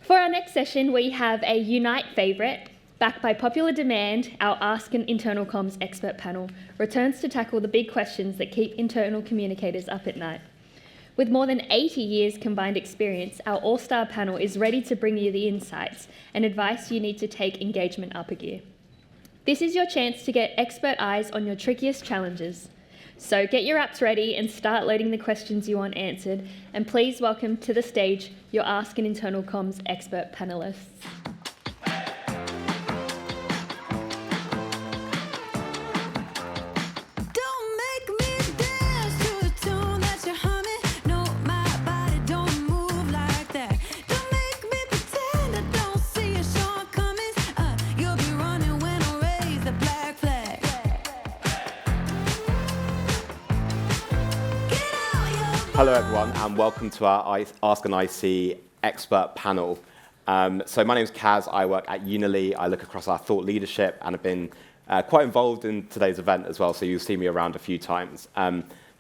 For our next session, we have a Unite favourite. Backed by popular demand, our Ask an Internal Comms expert panel returns to tackle the big questions that keep internal communicators up at night. With more than 80 years combined experience, our all-star panel is ready to bring you the insights and advice you need to take engagement up a gear. This is your chance to get expert eyes on your trickiest challenges. So get your apps ready and start loading the questions you want answered, and please welcome to the stage your Ask an Internal Comms expert panellists. Hello everyone and welcome to our Ask an IC expert panel. So my name is Kaz, I work at Unily, I look across our thought leadership and have been quite involved in today's event as well, so you'll see me around a few times.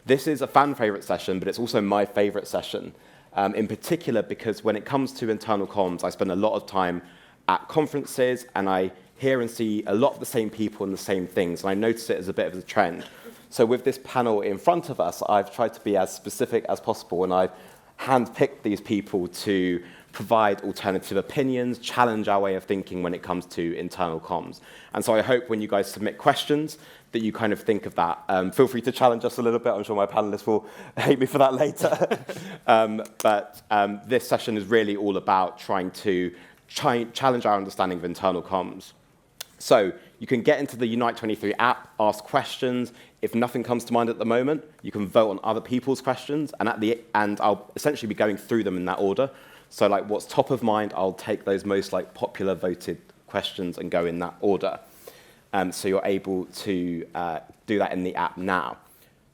This is a fan favourite session, but it's also my favourite session, in particular because when it comes to internal comms, I spend a lot of time at conferences and I hear and see a lot of the same people and the same things, and I notice it as a bit of a trend. So with this panel in front of us, I've tried to be as specific as possible, and I've handpicked these people to provide alternative opinions, challenge our way of thinking when it comes to internal comms. And so I hope when you guys submit questions that you kind of think of that. Feel free to challenge us a little bit. I'm sure my panelists will hate me for that later. But this session is really all about trying to challenge our understanding of internal comms. So you can get into the Unite 23 app, ask questions. If nothing comes to mind at the moment, you can vote on other people's questions, and I'll essentially be going through them in that order. So like what's top of mind, I'll take those most like popular voted questions and go in that order. So you're able to do that in the app now.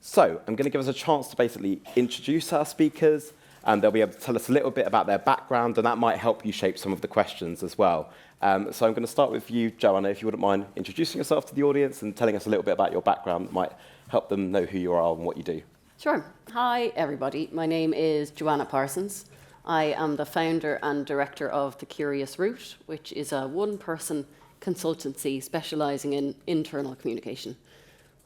So I'm going to give us a chance to basically introduce our speakers, and they'll be able to tell us a little bit about their background, and that might help you shape some of the questions as well. So I'm going to start with you, Joanna, if you wouldn't mind introducing yourself to the audience and telling us a little bit about your background that might help them know who you are and what you do. Sure. Hi, everybody. My name is Joanna Parsons. I am the founder and director of The Curious Route, which is a one-person consultancy specialising in internal communication.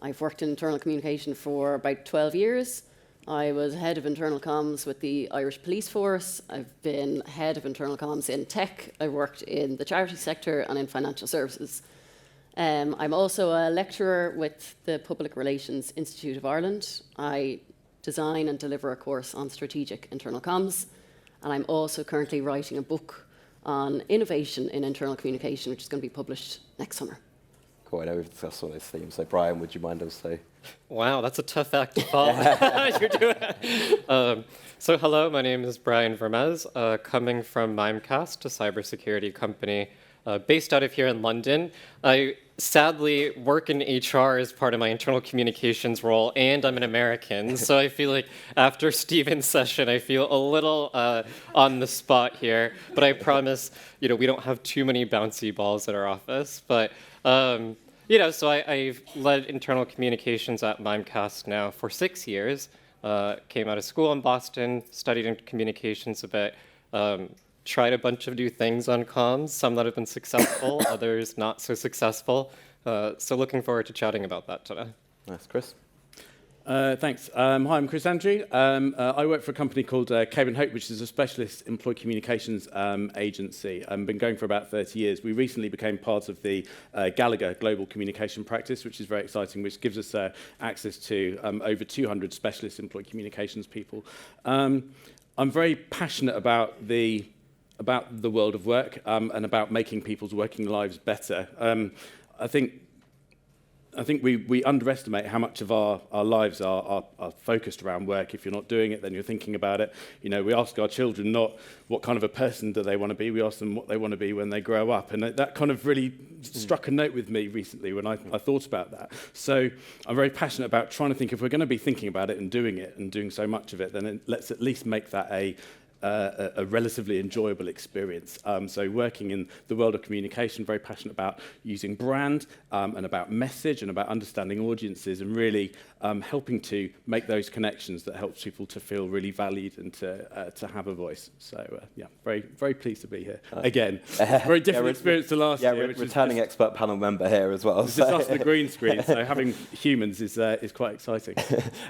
I've worked in internal communication for about 12 years. I was head of internal comms with the Irish Police Force. I've been head of internal comms in tech. I worked in the charity sector and in financial services. I'm also a lecturer with the Public Relations Institute of Ireland. I design and deliver a course on strategic internal comms. And I'm also currently writing a book on innovation in internal communication, which is going to be published next summer. Cool, I know we've discussed all those themes. So Bryan, would you mind also? Wow, that's a tough act to follow. You're doing. So hello, my name is Bryan Vermes, coming from Mimecast, a cybersecurity company based out of here in London. I sadly work in HR as part of my internal communications role, and I'm an American. So I feel like after Stephen's session, I feel a little on the spot here. But I promise, we don't have too many bouncy balls at our office. But so I've led internal communications at Mimecast now for 6 years. Came out of school in Boston, studied in communications a bit, tried a bunch of new things on comms, some that have been successful, others not so successful. So looking forward to chatting about that today. Nice, Chris. Thanks. Hi, I'm Chris Andrew. I work for a company called Care and Hope, which is a specialist employee communications agency. I've been going for about 30 years. We recently became part of the Gallagher Global Communication Practice, which is very exciting, which gives us access to over 200 specialist employee communications people. I'm very passionate about the world of work and about making people's working lives better. I think we underestimate how much of our lives are focused around work. If you're not doing it, then you're thinking about it. We ask our children not what kind of a person do they want to be. We ask them what they want to be when they grow up. And that kind of really struck a note with me recently when I thought about that. So I'm very passionate about trying to think if we're going to be thinking about it and doing so much of it, then let's at least make that a a relatively enjoyable experience. So working in the world of communication, very passionate about using brand and about message and about understanding audiences and really helping to make those connections that helps people to feel really valued and to have a voice. So yeah, very, very pleased to be here. Again, very different experience to last year. Which returning expert panel member here as well. It's just us on the green screen, so having humans is quite exciting.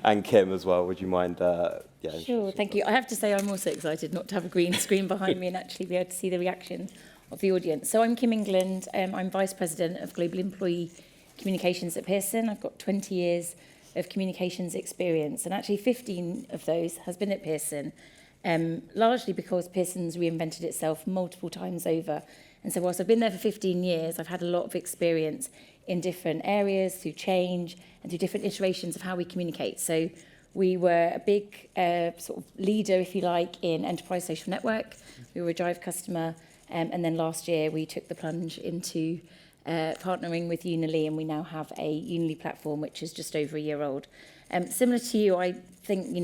And Kim as well, would you mind? Sure, thank you. I have to say I'm also excited not to have a green screen behind me and actually be able to see the reaction of the audience. So I'm Kim England. I'm Vice President of Global Employee Communications at Pearson. I've got 20 years of communications experience, and actually 15 of those has been at Pearson, largely because Pearson's reinvented itself multiple times over. And so whilst I've been there for 15 years, I've had a lot of experience in different areas through change and through different iterations of how we communicate. So we were a big sort of leader, if you like, in enterprise social network. We were a Drive customer. And then last year, we took the plunge into partnering with Unily, and we now have a Unily platform, which is just over a year old. Similar to you, I think,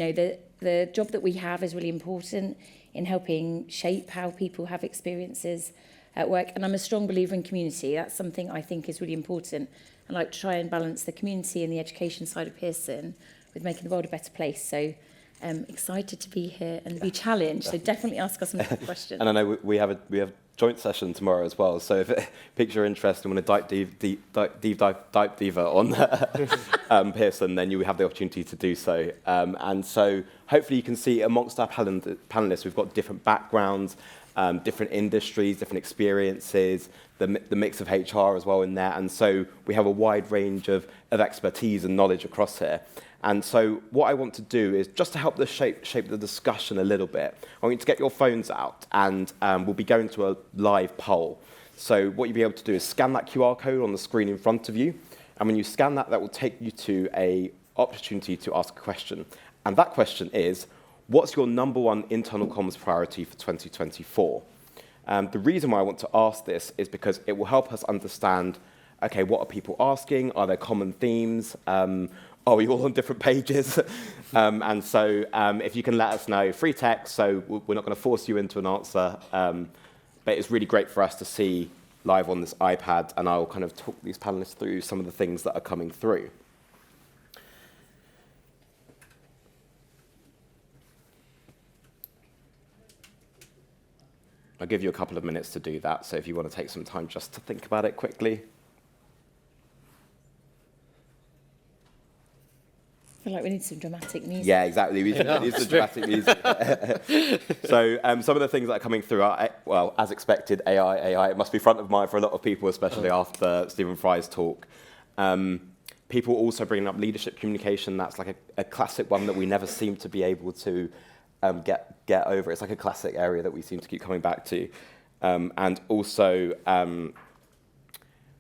the job that we have is really important in helping shape how people have experiences at work. And I'm a strong believer in community. That's something I think is really important. I like to try and balance the community and the education side of Pearson with making the world a better place. So excited to be here and be challenged. So definitely ask us some questions. And I know we have a joint session tomorrow as well. So if it piques your interest and want to dive deeper on Pearson, then you have the opportunity to do so. And so hopefully you can see amongst our panelists, we've got different backgrounds, different industries, different experiences, the mix of HR as well in there. And so we have a wide range of expertise and knowledge across here. And so what I want to do is just to help the shape the discussion a little bit, I want you to get your phones out, and we'll be going to a live poll. So what you'll be able to do is scan that QR code on the screen in front of you. And when you scan that, that will take you to an opportunity to ask a question. And that question is, what's your number one internal comms priority for 2024? The reason why I want to ask this is because it will help us understand, okay, what are people asking? Are there common themes? Are we all on different pages? And so if you can let us know, free text, so we're not going to force you into an answer, but it's really great for us to see live on this iPad, and I'll kind of talk these panelists through some of the things that are coming through. I'll give you a couple of minutes to do that, so if you want to take some time just to think about it quickly. I feel like we need some dramatic music. Yeah, exactly. We need some dramatic music. So some of the things that are coming through are, well, as expected, AI. It must be front of mind for a lot of people, especially after Stephen Fry's talk. People also bringing up leadership communication. That's like a classic one that we never seem to be able to get over. It's like a classic area that we seem to keep coming back to. And also,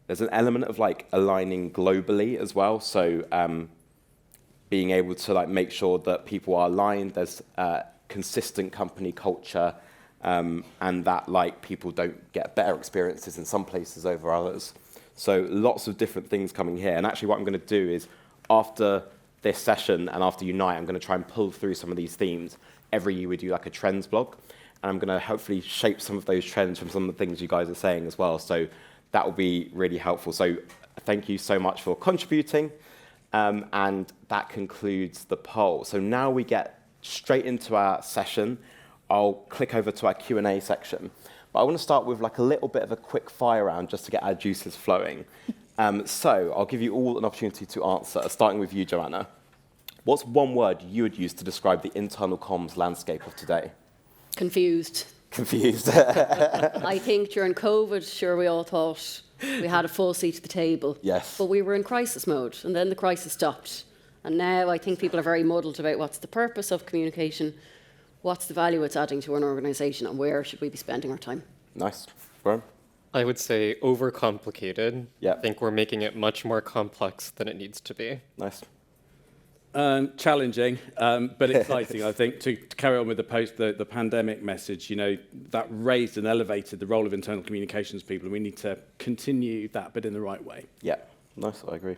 there's an element of like aligning globally as well. So being able to like make sure that people are aligned, there's consistent company culture, and that like people don't get better experiences in some places over others. So lots of different things coming here. And actually what I'm going to do is after this session and after Unite, I'm going to try and pull through some of these themes. Every year we do like a trends blog, and I'm going to hopefully shape some of those trends from some of the things you guys are saying as well. So that will be really helpful. So thank you so much for contributing. And that concludes the poll. So now we get straight into our session. I'll click over to our Q&A section. But I want to start with like a little bit of a quick fire round just to get our juices flowing. So I'll give you all an opportunity to answer, starting with you, Joanna. What's one word you would use to describe the internal comms landscape of today? Confused. Confused. I think during COVID, sure, we all thought we had a full seat at the table. Yes. But we were in crisis mode, and then the crisis stopped. And now I think people are very muddled about what's the purpose of communication, what's the value it's adding to an organisation, and where should we be spending our time. Nice. Brian? I would say overcomplicated. Yeah. I think we're making it much more complex than it needs to be. Nice. Challenging, but exciting, I think, to carry on with the pandemic message. That raised and elevated the role of internal communications people, and we need to continue that, but in the right way. Yeah, Nice, I agree.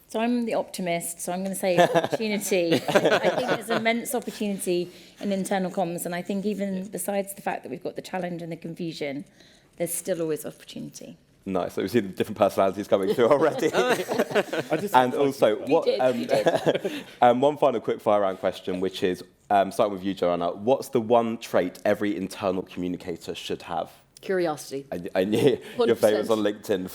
So I'm the optimist, so I'm going to say opportunity. I think there's immense opportunity in internal comms, and I think even besides the fact that we've got the challenge and the confusion, there's still always opportunity. Nice. So we see the different personalities coming through already. And also, one final quick fire round question, which is, starting with you, Joanna, what's the one trait every internal communicator should have? Curiosity. I knew your favourites on LinkedIn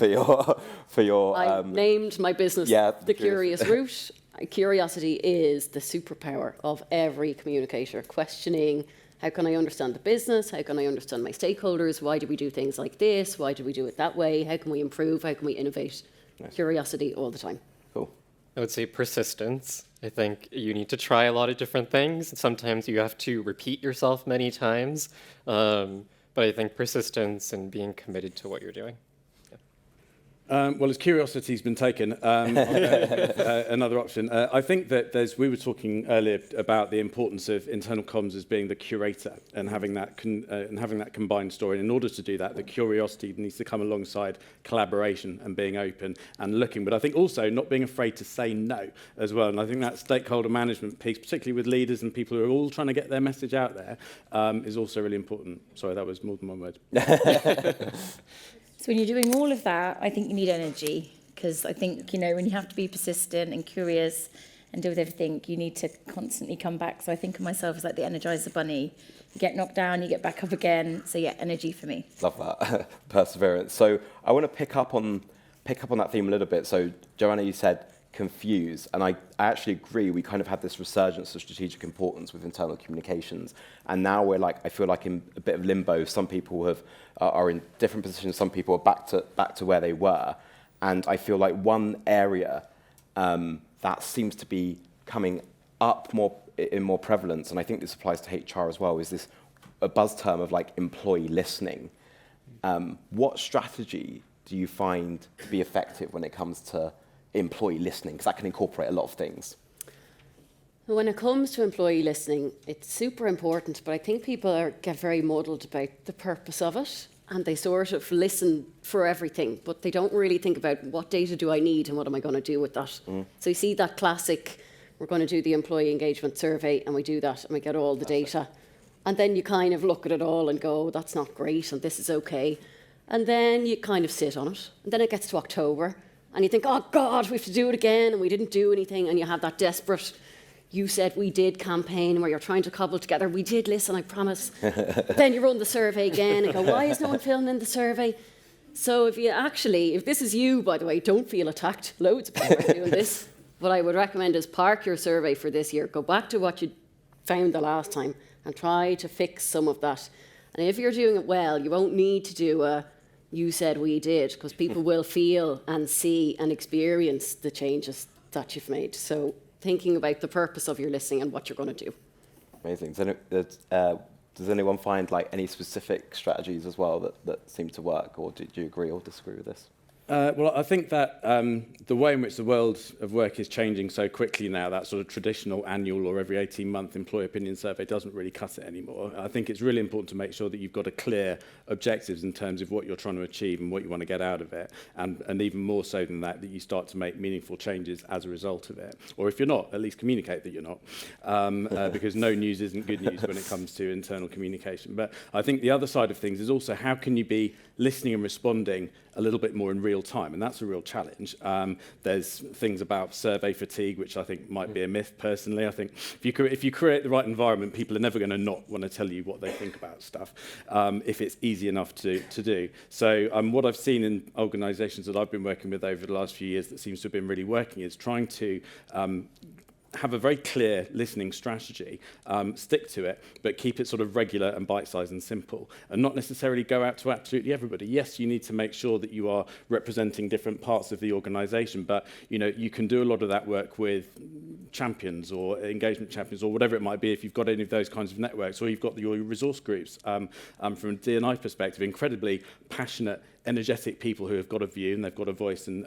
for your. I named my business The Curious Route. Curiosity is the superpower of every communicator. Questioning, how can I understand the business? How can I understand my stakeholders? Why do we do things like this? Why do we do it that way? How can we improve? How can we innovate? Nice. Curiosity all the time. Cool. I would say persistence. I think you need to try a lot of different things. Sometimes you have to repeat yourself many times. But I think persistence and being committed to what you're doing. Well, as curiosity's been taken, another option. I think that we were talking earlier about the importance of internal comms as being the curator and having that combined story. And in order to do that, the curiosity needs to come alongside collaboration and being open and looking. But I think also not being afraid to say no as well. And I think that stakeholder management piece, particularly with leaders and people who are all trying to get their message out there, is also really important. Sorry, that was more than one word. So when you're doing all of that, I think you need energy, because I think, when you have to be persistent and curious and deal with everything, you need to constantly come back. So I think of myself as like the Energizer Bunny. You get knocked down, you get back up again. So yeah, energy for me. Love that. Perseverance. So I want to pick up on that theme a little bit. So Joanna, you said confuse, and I actually agree. We kind of had this resurgence of strategic importance with internal communications, and now I feel like in a bit of limbo. Some people are in different positions. Some people are back to where they were, and I feel like one area that seems to be coming up in more prevalence, and I think this applies to HR as well, is a buzz term of like employee listening. What strategy do you find to be effective when it comes to employee listening? Because that can incorporate a lot of things. When it comes to employee listening, it's super important, but I think people get very muddled about the purpose of it, and they sort of listen for everything, but they don't really think about what data do I need and what am I going to do with that. So you see that classic, we're going to do the employee engagement survey, and we do that, and we get all the data. And then you kind of look at it all and go, that's not great, and this is okay. And then you kind of sit on it, and then it gets to October, and you think, oh God, we have to do it again, and we didn't do anything, and you have that desperate, you said we did campaign where you're trying to cobble together, we did listen, I promise. Then you run the survey again and go, why is no one filling in the survey? So if this is you, by the way, don't feel attacked. Loads of people are doing this. What I would recommend is park your survey for this year, go back to what you found the last time and try to fix some of that. And if you're doing it well, you won't need to do a you said we did, because people will feel and see and experience the changes that you've made. So thinking about the purpose of your listening and what you're going to do. Amazing. Does anyone find like any specific strategies as well that seem to work, or do you agree or disagree with this? Well, I think that the way in which the world of work is changing so quickly now, that sort of traditional annual or every 18-month employee opinion survey doesn't really cut it anymore. I think it's really important to make sure that you've got a clear objectives in terms of what you're trying to achieve and what you want to get out of it. And even more so than that you start to make meaningful changes as a result of it. Or if you're not, at least communicate that you're not. Because no news isn't good news when it comes to internal communication. But I think the other side of things is also how can you be listening and responding a little bit more in real time, and that's a real challenge. There's things about survey fatigue, which I think might be a myth personally. I think if you create the right environment, people are never going to not want to tell you what they think about stuff if it's easy enough to do. So what I've seen in organisations that I've been working with over the last few years that seems to have been really working is trying to have a very clear listening strategy, stick to it, but keep it sort of regular and bite-sized and simple, and not necessarily go out to absolutely everybody. Yes, you need to make sure that you are representing different parts of the organisation, but you can do a lot of that work with champions or engagement champions or whatever it might be if you've got any of those kinds of networks, or you've got your resource groups. From a D&I perspective, incredibly passionate, energetic people who have got a view and they've got a voice and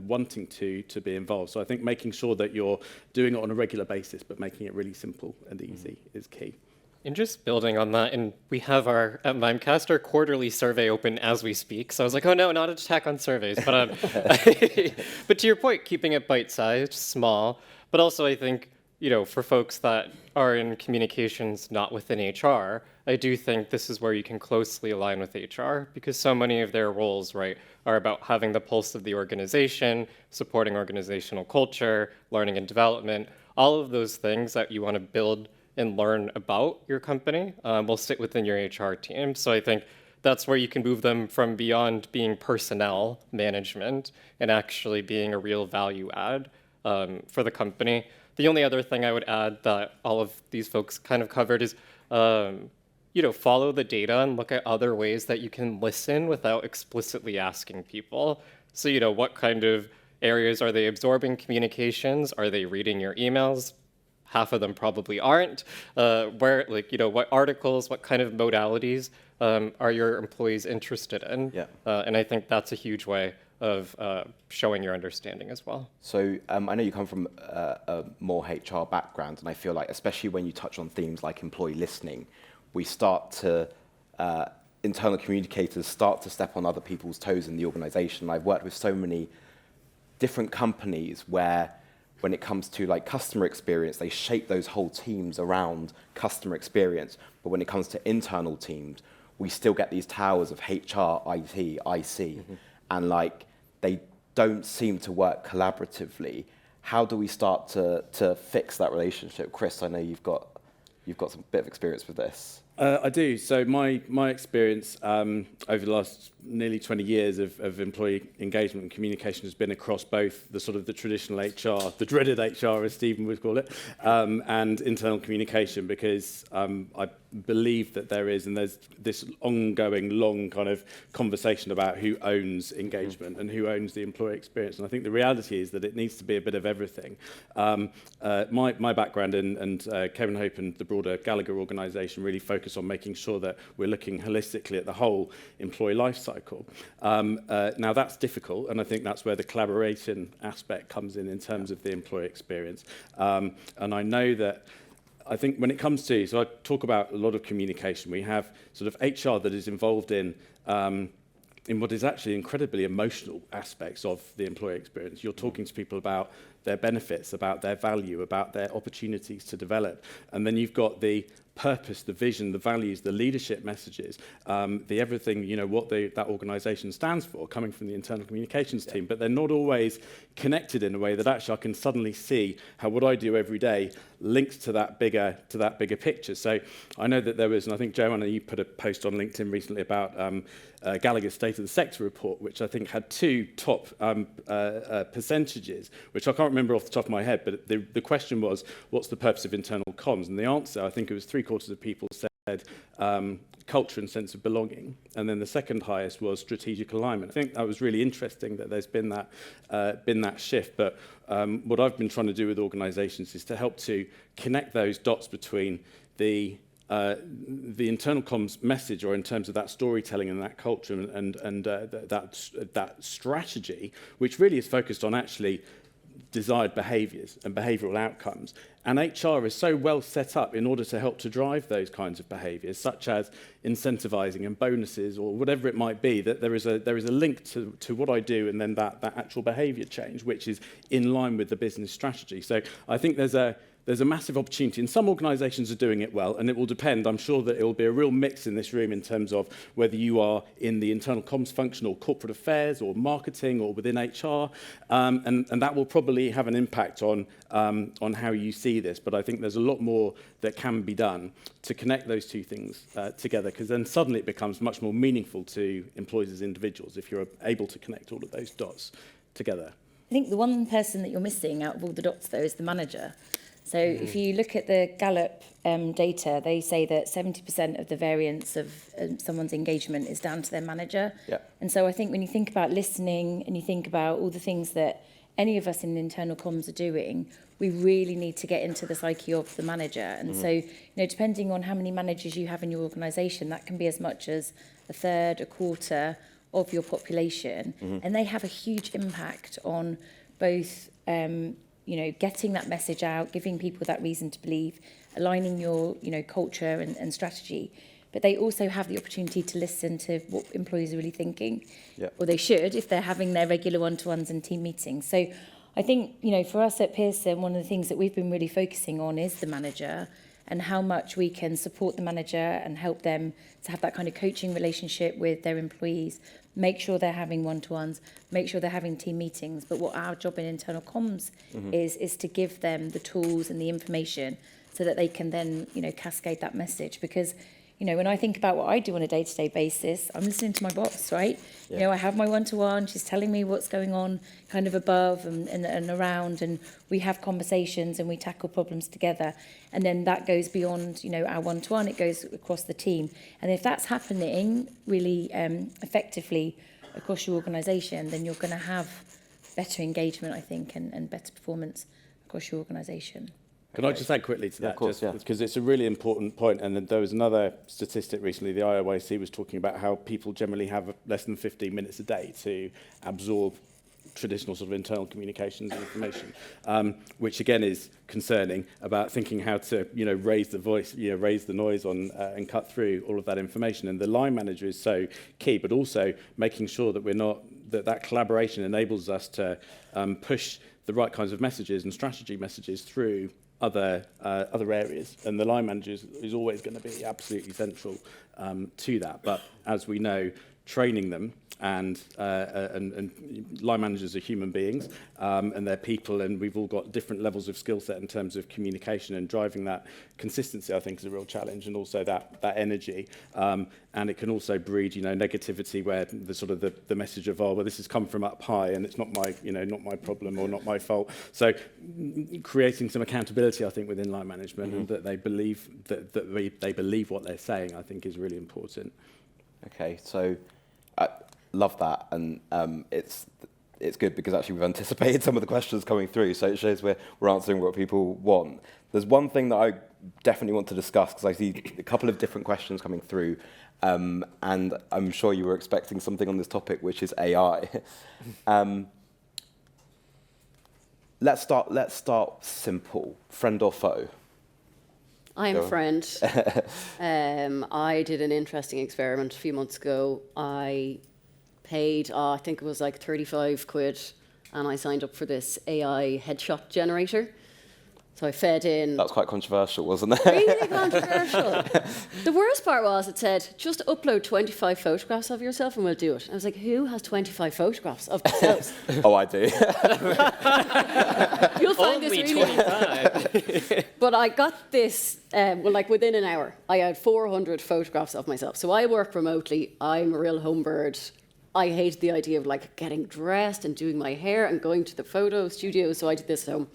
wanting to be involved. So I think making sure that you're doing it on a regular basis but making it really simple and easy is key. And just building on that, and we have our, at Mimecast, our quarterly survey open as we speak. So I was like, oh no, not an attack on surveys. But, but to your point, keeping it bite-sized, small, but also I think, for folks that are in communications not within HR, I do think this is where you can closely align with HR, because so many of their roles, right, are about having the pulse of the organization, supporting organizational culture, learning and development, all of those things that you want to build and learn about your company will sit within your HR team. So I think that's where you can move them from beyond being personnel management and actually being a real value add for the company. The only other thing I would add that all of these folks kind of covered is, follow the data and look at other ways that you can listen without explicitly asking people. So, what kind of areas are they absorbing communications? Are they reading your emails? Half of them probably aren't. What articles, what kind of modalities are your employees interested in? Yeah. And I think that's a huge way of showing your understanding as well. So I know you come from a more HR background, and I feel like, especially when you touch on themes like employee listening, we start to, internal communicators start to step on other people's toes in the organization. I've worked with so many different companies where, when it comes to like customer experience, they shape those whole teams around customer experience. But when it comes to internal teams, we still get these towers of HR, IT, IC, and like they don't seem to work collaboratively. How do we start to fix that relationship? Chris, I know you've got some bit of experience with this. I do. So my experience over the last nearly 20 years of employee engagement and communication has been across both the sort of the traditional HR, the dreaded HR as Stephen would call it, and internal communication, because I believe that there's this ongoing long kind of conversation about who owns engagement and who owns the employee experience. And I think the reality is that it needs to be a bit of everything. My background and Kevin Hope and the broader Gallagher organisation really focus on making sure that we're looking holistically at the whole employee life cycle. Now that's difficult, and I think that's where the collaboration aspect comes in terms of the employee experience. And I know that I think when it comes to, so I talk about a lot of communication, we have sort of HR that is involved in what is actually incredibly emotional aspects of the employee experience. You're talking to people about their benefits, about their value, about their opportunities to develop. And then you've got the purpose, the vision, the values, the leadership messages, the everything, what that organisation stands for, coming from the internal communications team, but they're not always connected in a way that actually I can suddenly see how what I do every day links to that bigger picture. So I know that there was, and I think Joanna, you put a post on LinkedIn recently about Gallagher's State of the Sector report, which I think had two top percentages, which I can't remember off the top of my head, but the question was, what's the purpose of internal comms? And the answer, I think it was 3/4 of people said culture and sense of belonging. And then the second highest was strategic alignment. I think that was really interesting that there's been that shift. But what I've been trying to do with organisations is to help to connect those dots between the internal comms message, or in terms of that storytelling and that culture and that strategy, which really is focused on actually desired behaviours and behavioural outcomes. And HR is so well set up in order to help to drive those kinds of behaviours, such as incentivising and bonuses or whatever it might be, that there is a link to what I do and then that actual behaviour change, which is in line with the business strategy. So I think there's a massive opportunity, and some organisations are doing it well, and it will depend. I'm sure that it will be a real mix in this room in terms of whether you are in the internal comms function or corporate affairs or marketing or within HR, and that will probably have an impact on how you see this. But I think there's a lot more that can be done to connect those two things together, because then suddenly it becomes much more meaningful to employees as individuals if you're able to connect all of those dots together. I think the one person that you're missing out of all the dots, though, is the manager. So if you look at the Gallup data, they say that 70% of the variance of someone's engagement is down to their manager. Yeah. And so I think when you think about listening and you think about all the things that any of us in internal comms are doing, we really need to get into the psyche of the manager. And so, depending on how many managers you have in your organisation, that can be as much as a third, a quarter of your population. And they have a huge impact on both getting that message out, giving people that reason to believe, aligning your, culture and strategy. But they also have the opportunity to listen to what employees are really thinking, or they should if they're having their regular one-to-ones and team meetings. So I think, for us at Pearson, one of the things that we've been really focusing on is the manager and how much we can support the manager and help them to have that kind of coaching relationship with their employees, make sure they're having one-to-ones, make sure they're having team meetings. But what our job in internal comms is to give them the tools and the information so that they can then, cascade that message. Because when I think about what I do on a day-to-day basis, I'm listening to my boss, right? I have my one-to-one, she's telling me what's going on kind of above and around, and we have conversations and we tackle problems together. And then that goes beyond, our one-to-one, it goes across the team. And if that's happening really effectively across your organisation, then you're going to have better engagement, I think, and better performance across your organisation. Can I just add quickly to that? Of course, because it's a really important point. And then there was another statistic recently, the IOIC was talking about how people generally have less than 15 minutes a day to absorb traditional sort of internal communications and information, which again is concerning about thinking how to, raise the voice, raise the noise on and cut through all of that information. And the line manager is so key, but also making sure that that collaboration enables us to push the right kinds of messages and strategy messages through other areas, and the line manager is always going to be absolutely central to that. But as we know, training them and line managers are human beings and they're people, and we've all got different levels of skill set in terms of communication, and driving that consistency I think is a real challenge, and also that energy, and it can also breed negativity where the sort of the message of this has come from up high and it's not my problem or not my fault. So creating some accountability I think within line management, and that they believe they believe what they're saying, I think is really important. Okay, so I love that, and it's good because actually we've anticipated some of the questions coming through, so it shows we're answering what people want. There's one thing that I definitely want to discuss, because I see a couple of different questions coming through, and I'm sure you were expecting something on this topic, which is AI. Let's start simple. Friend or foe? I'm a friend. I did an interesting experiment a few months ago. I paid, I think it was like 35 quid, and I signed up for this AI headshot generator. So I fed in... That was quite controversial, wasn't it? Really controversial. The worst part was it said, just upload 25 photographs of yourself and we'll do it. I was like, who has 25 photographs of themselves? Oh, I do. You'll find Only this really... 25. But I got this, within an hour, I had 400 photographs of myself. So I work remotely. I'm a real home bird. I hate the idea of getting dressed and doing my hair and going to the photo studio. So I did this at home.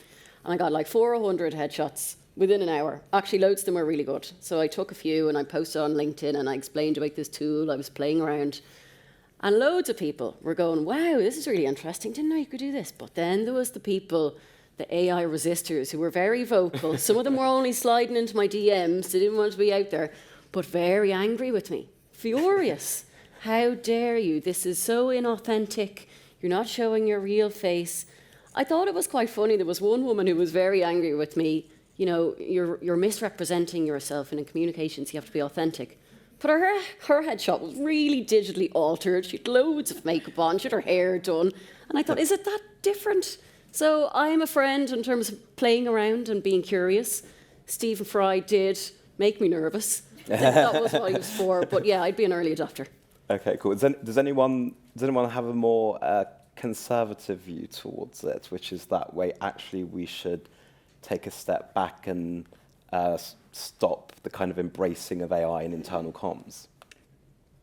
And I got 400 headshots within an hour. Actually, loads of them were really good. So I took a few and I posted on LinkedIn and I explained about this tool. I was playing around. And loads of people were going, wow, this is really interesting. Didn't know you could do this. But then there was the people, the AI resistors, who were very vocal. Some of them were only sliding into my DMs. They didn't want to be out there. But very angry with me. Furious. How dare you? This is so inauthentic. You're not showing your real face. I thought it was quite funny. There was one woman who was very angry with me. You're misrepresenting yourself, and in communications you have to be authentic. But her headshot was really digitally altered. She had loads of makeup on. She had her hair done. And I thought, is it that different? So I'm a friend in terms of playing around and being curious. Stephen Fry did make me nervous. That was what he was for. But yeah, I'd be an early adopter. Okay, cool. Does anyone have a more conservative view towards it, which is that way actually we should take a step back and stop the kind of embracing of AI in internal comms?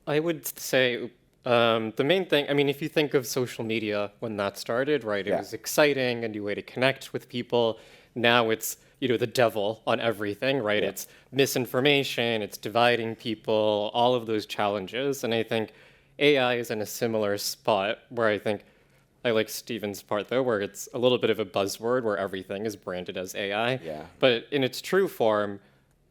I would say the main thing, if you think of social media when that started, right, it was exciting, a new way to connect with people. Now it's, the devil on everything, right? It's misinformation, it's dividing people, all of those challenges. And I think AI is in a similar spot where I think I like Stephen's part, though, where it's a little bit of a buzzword where everything is branded as AI. Yeah. But in its true form,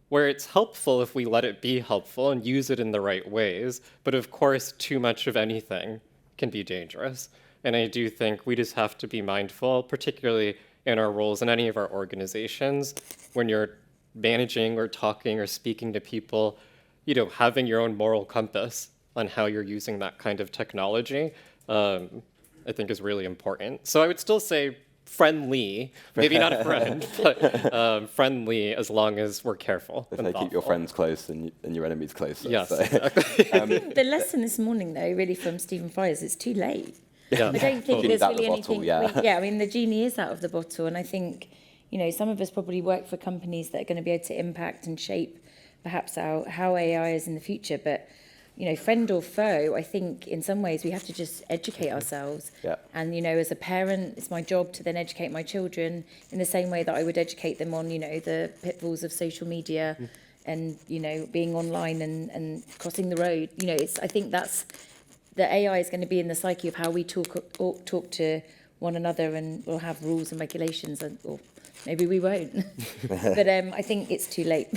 where it's helpful if we let it be helpful and use it in the right ways. But of course, too much of anything can be dangerous. And I do think we just have to be mindful, particularly in our roles in any of our organizations, when you're managing or talking or speaking to people, having your own moral compass on how you're using that kind of technology, I think is really important. So I would still say friendly, maybe not a friend, but friendly as long as we're careful. If and they keep your thoughtful. friends close and your enemies closer. Yes, So. exactly. I think the lesson this morning, though, really from Stephen Fry is it's too late. Yeah. I don't think Genie's there's out the really bottle, anything. yeah. I mean, the genie is out of the bottle, and I think, some of us probably work for companies that are going to be able to impact and shape perhaps how AI is in the future. But, friend or foe, I think in some ways we have to just educate ourselves. Yeah. And, as a parent, it's my job to then educate my children in the same way that I would educate them on, the pitfalls of social media and, being online and crossing the road. I think that's the AI is going to be in the psyche of how we talk to one another, and we'll have rules and regulations, or maybe we won't. But I think it's too late.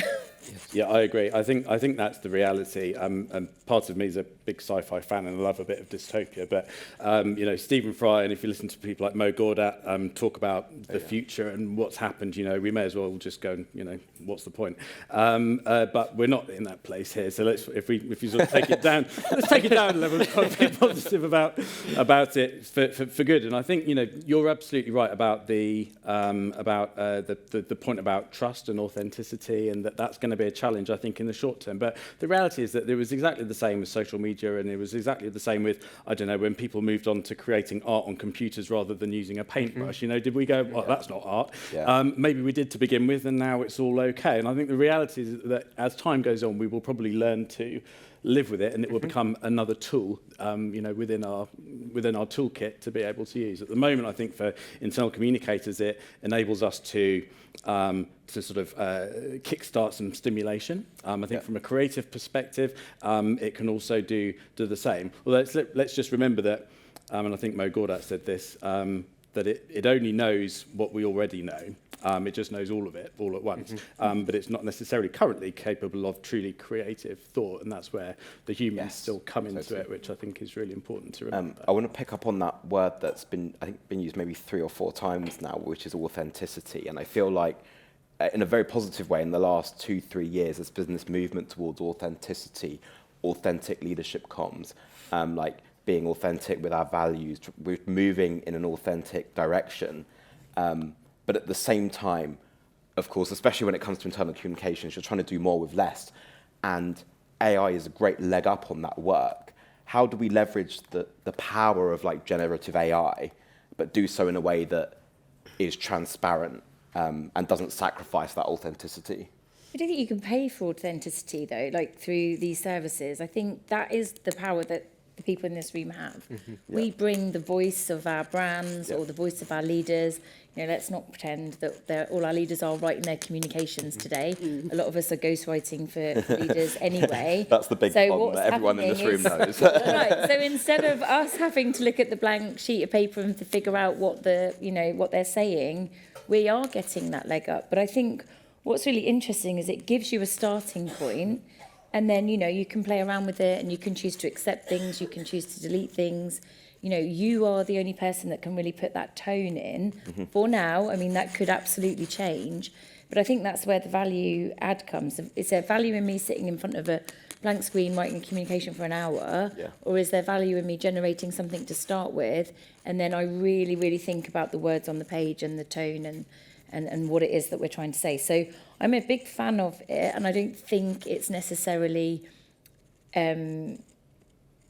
Yeah, I agree. I think that's the reality. And part of me is a big sci-fi fan, and I love a bit of dystopia. But Stephen Fry, and if you listen to people like Mo Gawdat talk about the future and what's happened, we may as well just go and what's the point? But we're not in that place here. So if you sort of take it down, let's take it down a level and try to be positive about it for good. And I think you're absolutely right about the point about trust and authenticity, and that's going to be a challenge, I think, in the short term. But the reality is that it was exactly the same with social media, and it was exactly the same with, I don't know, when people moved on to creating art on computers rather than using a paintbrush. Did we go, well, that's not art? Yeah. Maybe we did to begin with, and now it's all okay. And I think the reality is that as time goes on, we will probably learn to live with it, and it will become another tool, within our toolkit to be able to use. At the moment, I think for internal communicators, it enables us to sort of kickstart some stimulation. I think from a creative perspective, it can also do the same. Well, let's just remember that, and I think Mo Gawdat said this, that it only knows what we already know. It just knows all of it all at once, but it's not necessarily currently capable of truly creative thought, and that's where the humans still come into it, which I think is really important to remember. I want to pick up on that word that's been used maybe 3 or 4 times now, which is authenticity, and I feel like in a very positive way in the last 2-3 years there's been this movement towards authenticity, authentic leadership comms, like being authentic with our values, we're moving in an authentic direction. But at the same time, of course, especially when it comes to internal communications, you're trying to do more with less. And AI is a great leg up on that work. How do we leverage the power of generative AI, but do so in a way that is transparent and doesn't sacrifice that authenticity? I don't think you can pay for authenticity, though, through these services. I think that is the power that the people in this room have. We bring the voice of our brands or the voice of our leaders. Let's not pretend that all our leaders are writing their communications today. A lot of us are ghostwriting for leaders anyway. That's the big problem that everyone in this room knows. Right. So instead of us having to look at the blank sheet of paper and to figure out what they're saying, we are getting that leg up. But I think what's really interesting is it gives you a starting point. And then, you can play around with it, and you can choose to accept things, you can choose to delete things. You are the only person that can really put that tone in. For now, I mean, that could absolutely change. But I think that's where the value add comes. Is there value in me sitting in front of a blank screen writing a communication for an hour? Yeah. Or is there value in me generating something to start with? And then I really, really think about the words on the page and the tone and what it is that we're trying to say. So I'm a big fan of it, and I don't think it's necessarily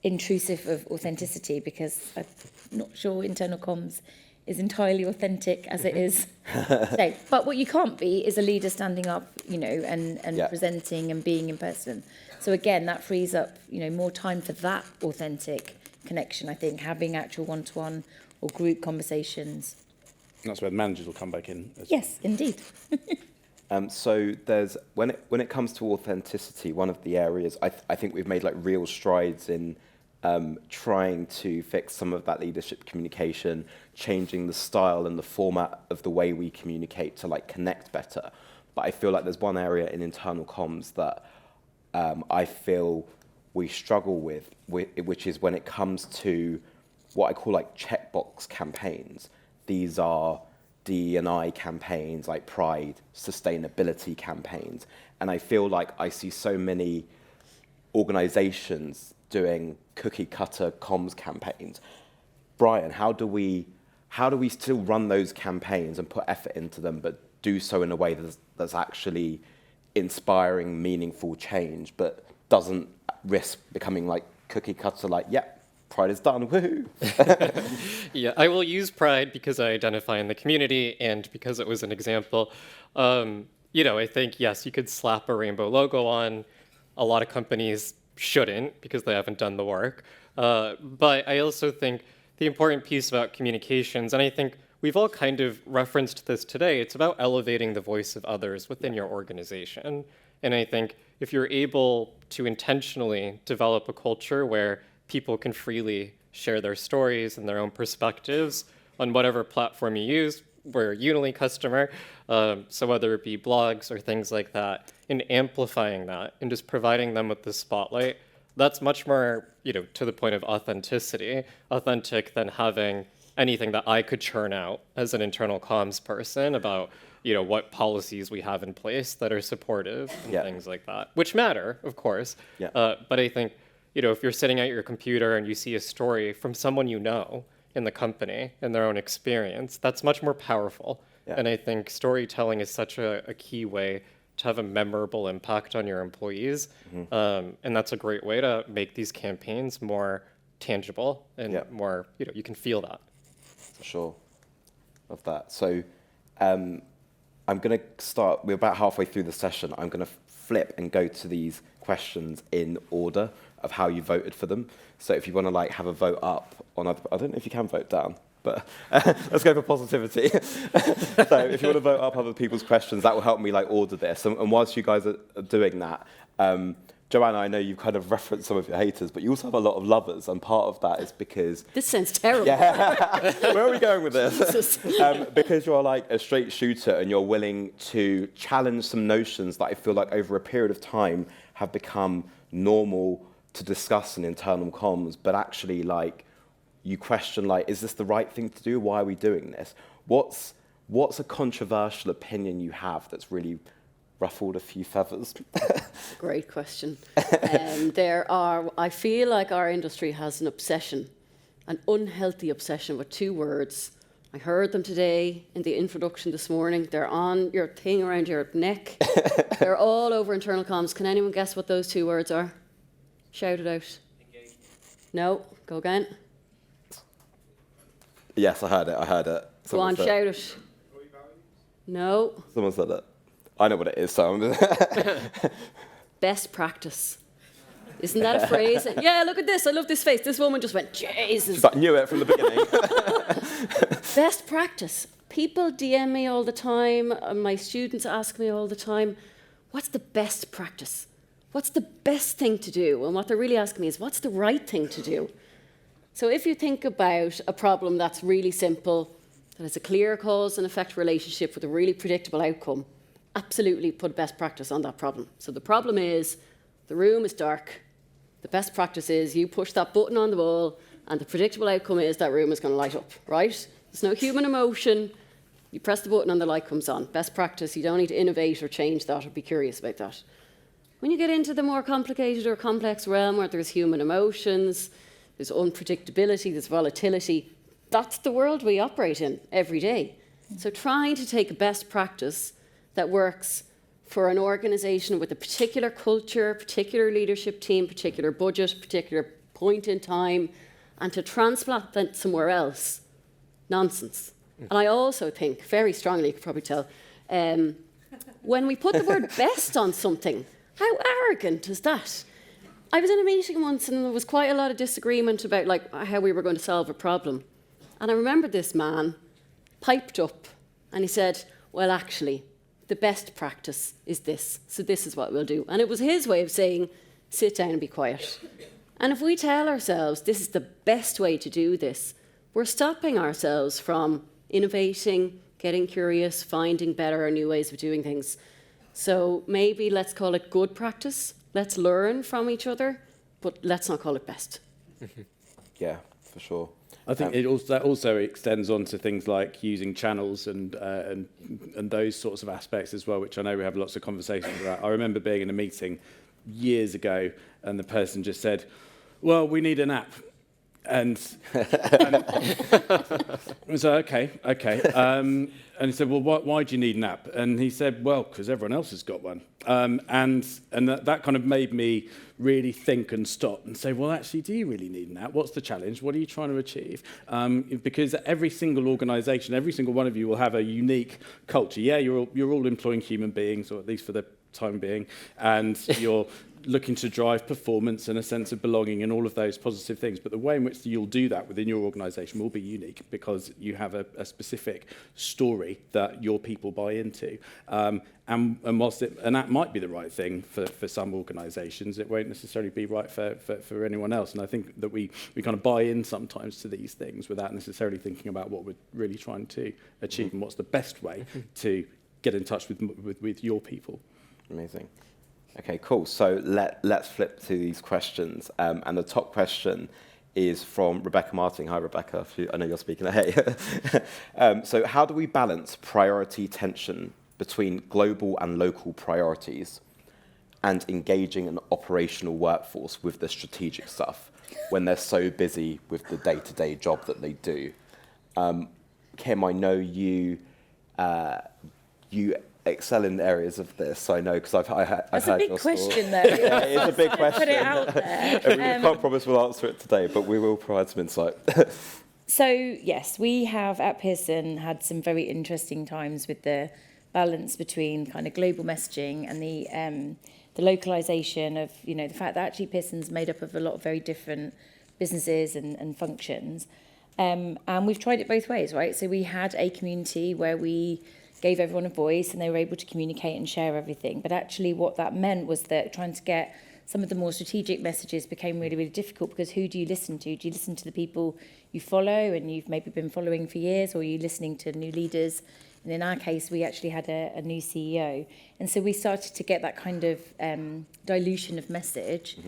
intrusive of authenticity, because I'm not sure internal comms is entirely authentic as it is today. But what you can't be is a leader standing up, and presenting and being in person. So again, that frees up, more time for that authentic connection, I think, having actual one-to-one or group conversations. That's where the managers will come back in. Yes, indeed. So there's when it comes to authenticity, one of the areas I think we've made real strides in trying to fix some of that leadership communication, changing the style and the format of the way we communicate to connect better. But I feel like there's one area in internal comms that I feel we struggle with, which is when it comes to what I call checkbox campaigns. These are DE&I campaigns, like Pride, sustainability campaigns. And I feel like I see so many organizations doing cookie cutter comms campaigns. Bryan, how do we still run those campaigns and put effort into them, but do so in a way that's actually inspiring, meaningful change, but doesn't risk becoming like cookie cutter, like, Pride is done, woohoo. Yeah, I will use Pride because I identify in the community and because it was an example. I think, yes, you could slap a rainbow logo on. A lot of companies shouldn't because they haven't done the work. But I also think the important piece about communications, and I think we've all kind of referenced this today, it's about elevating the voice of others within your organization. And I think if you're able to intentionally develop a culture where people can freely share their stories and their own perspectives on whatever platform you use, we're a Unily customer, so whether it be blogs or things like that, and amplifying that and just providing them with the spotlight, that's much more, to the point of authentic than having anything that I could churn out as an internal comms person about, what policies we have in place that are supportive and things like that, which matter, of course. Yeah. But I think, if you're sitting at your computer and you see a story from someone you know in the company and their own experience, that's much more powerful. Yeah. And I think storytelling is such a key way to have a memorable impact on your employees. And that's a great way to make these campaigns more tangible and more, you can feel that. For sure. Of that. So I'm going to start, we're about halfway through the session. I'm going to flip and go to these questions in order of how you voted for them. So if you want to have a vote up on other, I don't know if you can vote down, but let's go for positivity. So if you want to vote up other people's questions, that will help me order this. And whilst you guys are doing that, Joanna, I know you've kind of referenced some of your haters, but you also have a lot of lovers, and part of that is because... This sounds terrible. Yeah. Where are we going with this? Because you're a straight shooter and you're willing to challenge some notions that I feel like over a period of time have become normal to discuss in internal comms, but actually you question is this the right thing to do? Why are we doing this? What's a controversial opinion you have that's really ruffled a few feathers? Great question. I feel like our industry has an obsession, an unhealthy obsession with two words. I heard them today in the introduction this morning. They're on your thing around your neck. They're all over internal comms. Can anyone guess what those two words are? Shout it out. Engage. No, go again. Yes, I heard it. Go on, shout it. No. Someone said it. I know what it is, so I'm... Best practice. Isn't that a phrase? Yeah, look at this. I love this face. This woman just went, Jesus. I knew it from the beginning. Best practice. People DM me all the time. My students ask me all the time, what's the best practice? What's the best thing to do? And what they're really asking me is, what's the right thing to do? So if you think about a problem that's really simple, that has a clear cause and effect relationship with a really predictable outcome, absolutely put best practice on that problem. So the problem is, the room is dark. The best practice is you push that button on the wall and the predictable outcome is that room is going to light up, right? There's no human emotion. You press the button and the light comes on. Best practice, you don't need to innovate or change that or be curious about that. When you get into the more complicated or complex realm where there's human emotions, there's unpredictability, there's volatility, that's the world we operate in every day. So trying to take a best practice that works for an organisation with a particular culture, particular leadership team, particular budget, particular point in time, and to transplant that somewhere else, nonsense. And I also think, very strongly, you could probably tell, when we put the word best on something, how arrogant is that? I was in a meeting once and there was quite a lot of disagreement about how we were going to solve a problem. And I remember this man piped up and he said, well, actually, the best practice is this. So this is what we'll do. And it was his way of saying, sit down and be quiet. And if we tell ourselves this is the best way to do this, we're stopping ourselves from innovating, getting curious, finding better or new ways of doing things. So maybe let's call it good practice. Let's learn from each other, but let's not call it best. Yeah, for sure. I think that also extends on to things like using channels and those sorts of aspects as well, which I know we have lots of conversations about. I remember being in a meeting years ago, and the person just said, "Well, we need an app." And I was like, okay. And he said, "Well, why do you need an app?" And he said, "Well, because everyone else has got one." And that kind of made me really think and stop and say, well, actually, do you really need an app? What's the challenge? What are you trying to achieve? Because every single organisation, every single one of you will have a unique culture. Yeah, you're all employing human beings, or at least for the time being, and you're looking to drive performance and a sense of belonging and all of those positive things. But the way in which you'll do that within your organisation will be unique because you have a specific story that your people buy into. And whilst an app might be the right thing for some organisations, it won't necessarily be right for anyone else. And I think that we kind of buy in sometimes to these things without necessarily thinking about what we're really trying to achieve and what's the best way to get in touch with your people. Amazing. Okay, cool. So let's flip to these questions. And the top question is from Rebecca Martin. Hi, Rebecca. I know you're speaking. Hey. So how do we balance priority tension between global and local priorities and engaging an operational workforce with the strategic stuff when they're so busy with the day-to-day job that they do? Kim, I know you excel in areas of this, I know, because I've heard your story. That's a big question, though. Yeah, it is a big question. Put it out there. We can't promise we'll answer it today, but we will provide some insight. So, yes, we have at Pearson had some very interesting times with the balance between kind of global messaging and the localization of, the fact that actually Pearson's made up of a lot of very different businesses and functions. And we've tried it both ways, right? So we had a community where we gave everyone a voice and they were able to communicate and share everything. But actually what that meant was that trying to get some of the more strategic messages became really, really difficult, because who do you listen to? Do you listen to the people you follow and you've maybe been following for years, or are you listening to new leaders? And in our case, we actually had a new CEO. And so we started to get that kind of dilution of message.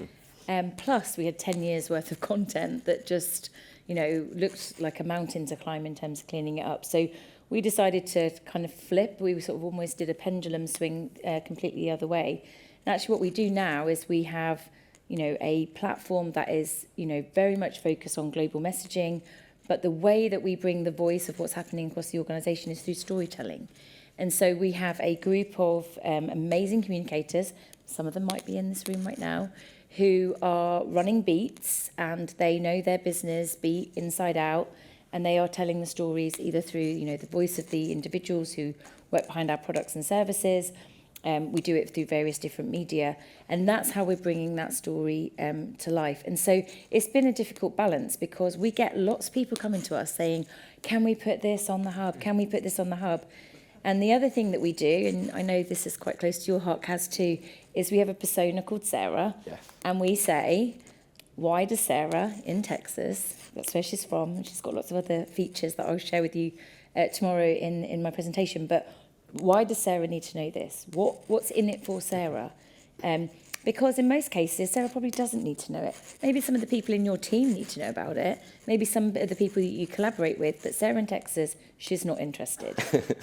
Plus, we had 10 years worth of content that just, looked like a mountain to climb in terms of cleaning it up. So we decided to kind of flip. We sort of almost did a pendulum swing completely the other way. And actually what we do now is we have, a platform that is, very much focused on global messaging, but the way that we bring the voice of what's happening across the organisation is through storytelling. And so we have a group of amazing communicators, some of them might be in this room right now, who are running beats, and they know their business beat inside out, and they are telling the stories either through, the voice of the individuals who work behind our products and services. We do it through various different media, and that's how we're bringing that story to life. And so it's been a difficult balance, because we get lots of people coming to us saying, can we put this on the hub? Can we put this on the hub? And the other thing that we do, and I know this is quite close to your heart, Kaz, too, is we have a persona called Sarah. Yes. And we say, why does Sarah in Texas, that's where she's from, and she's got lots of other features that I'll share with you tomorrow in my presentation, but why does Sarah need to know this? What's in it for Sarah? Because in most cases, Sarah probably doesn't need to know it. Maybe some of the people in your team need to know about it. Maybe some of the people that you collaborate with, but Sarah in Texas, she's not interested.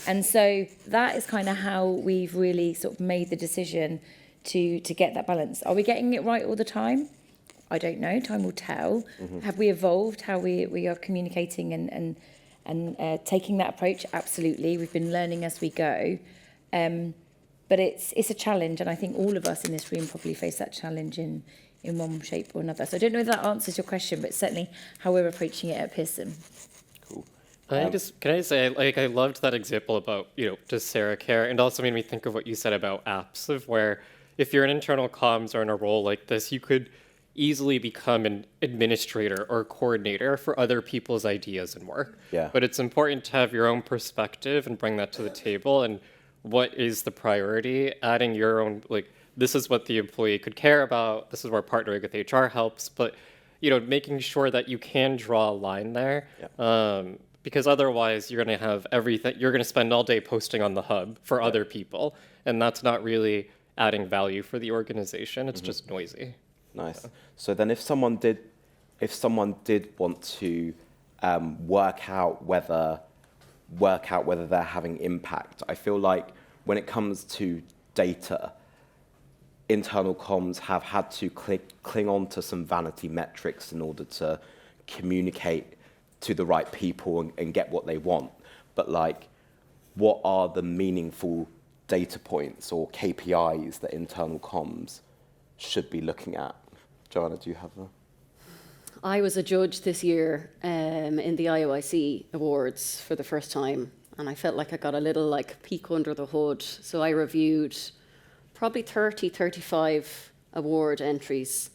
And so that is kind of how we've really sort of made the decision to get that balance. Are we getting it right all the time? I don't know. Time will tell. Have we evolved how we are communicating and taking that approach? Absolutely. We've been learning as we go. But it's a challenge, and I think all of us in this room probably face that challenge in one shape or another. So I don't know if that answers your question, but certainly how we're approaching it at Pearson. Cool. Can I say, I loved that example about, does Sarah care? And also made me think of what you said about apps, of where if you're an internal comms or in a role like this, you could easily become an administrator or coordinator for other people's ideas and work. Yeah. But it's important to have your own perspective and bring that to the table. And what is the priority? Adding your own, this is what the employee could care about. This is where partnering with HR helps. But, making sure that you can draw a line there. Yeah. Because otherwise you're going to have everything, you're going to spend all day posting on the hub for other people. And that's not really adding value for the organization. It's just noisy. Nice. So then if someone did if someone did want to work out whether they're having impact, I feel like when it comes to data, internal comms have had to cling on to some vanity metrics in order to communicate to the right people and get what they want. But like, what are the meaningful data points or KPIs that internal comms should be looking at? Joanna, do you have a... I was a judge this year in the IOIC Awards for the first time, and I felt like I got a little like peek under the hood. So I reviewed probably 30, 35 award entries.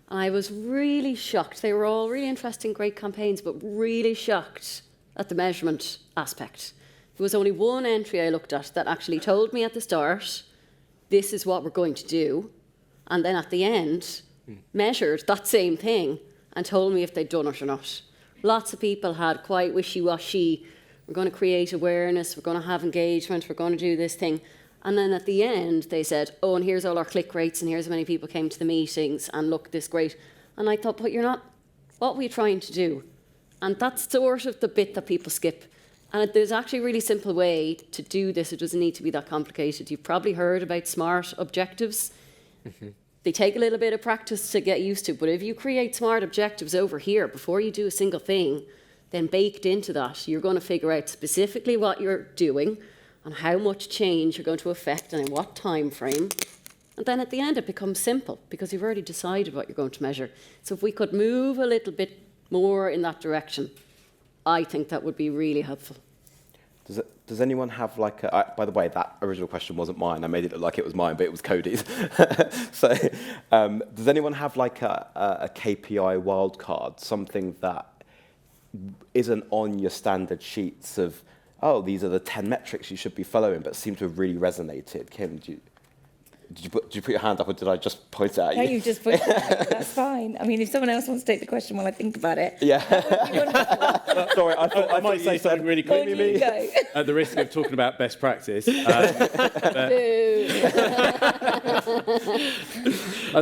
I was really shocked. They were all really interesting, great campaigns, but really shocked at the measurement aspect. There was only one entry I looked at that actually told me at the start, this is what we're going to do, and then at the end, measured that same thing and told me if they'd done it or not. Lots of people had quite wishy-washy, we're going to create awareness, we're going to have engagement, we're going to do this thing. And then at the end, they said, oh, and here's all our click rates, and here's how many people came to the meetings, and look, this great. And I thought, but you're not, what were you trying to do? And that's sort of the bit that people skip. And there's actually a really simple way to do this. It doesn't need to be that complicated. You've probably heard about SMART objectives. Mm-hmm. They take a little bit of practice to get used to, but if you create SMART objectives over here before you do a single thing, then baked into that, you're going to figure out specifically what you're doing and how much change you're going to affect and in what time frame. And then at the end, it becomes simple because you've already decided what you're going to measure. So if we could move a little bit more in that direction, I think that would be really helpful. Does anyone have like a... by the way, that original question wasn't mine. I made it look like it was mine, but it was Cody's. So does anyone have like a KPI wildcard, something that isn't on your standard sheets of, oh, these are the 10 metrics you should be following, but seem to have really resonated? Kim, did you put your hand up, or did I just point it at you? No, you just pointed at it. That's fine. I mean, if someone else wants to take the question while I think about it. Yeah. Sorry, I might say something really quickly. You go. At the risk of talking about best practice. I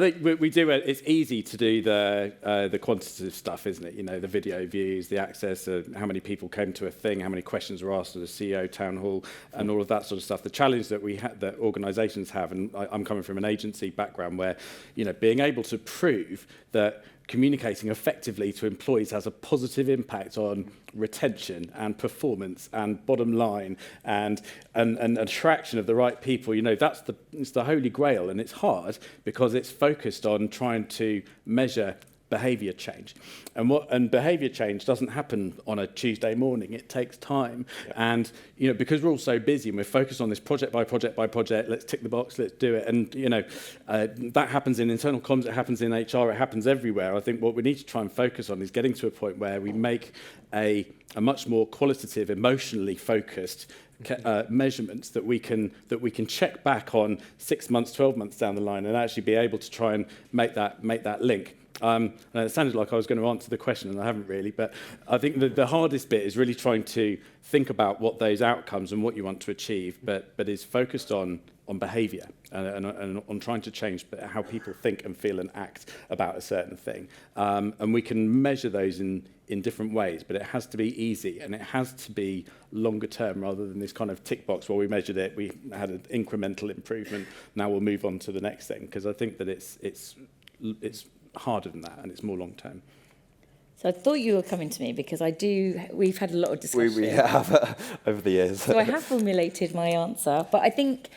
think we do it. It's easy to do the quantitative stuff, isn't it? You know, the video views, the access, how many people came to a thing, how many questions were asked at a CEO town hall, and all of that sort of stuff. The challenge that that organisations have, and I'm coming from an agency background where, you know, being able to prove that communicating effectively to employees has a positive impact on retention and performance and bottom line and attraction of the right people, you know, it's the holy grail, and it's hard because it's focused on trying to measure behaviour change. And behaviour change doesn't happen on a Tuesday morning. It takes time. Yeah. And, you know, because we're all so busy and we're focused on this project by project by project, let's tick the box, let's do it. And, you know, that happens in internal comms, it happens in HR, it happens everywhere. I think what we need to try and focus on is getting to a point where we make a much more qualitative, emotionally focused measurements that we can check back on 6 months, 12 months down the line, and actually be able to try and make that link. And it sounded like I was going to answer the question, and I haven't really, but I think the hardest bit is really trying to think about what those outcomes and what you want to achieve, but is focused on behaviour and on trying to change how people think and feel and act about a certain thing. And we can measure those in different ways, but it has to be easy and it has to be longer term rather than this kind of tick box where we measured it, we had an incremental improvement, now we'll move on to the next thing, because I think that it's harder than that and it's more long term. So I thought you were coming to me because we've had a lot of discussion. We have over the years. So I have formulated my answer, but I think,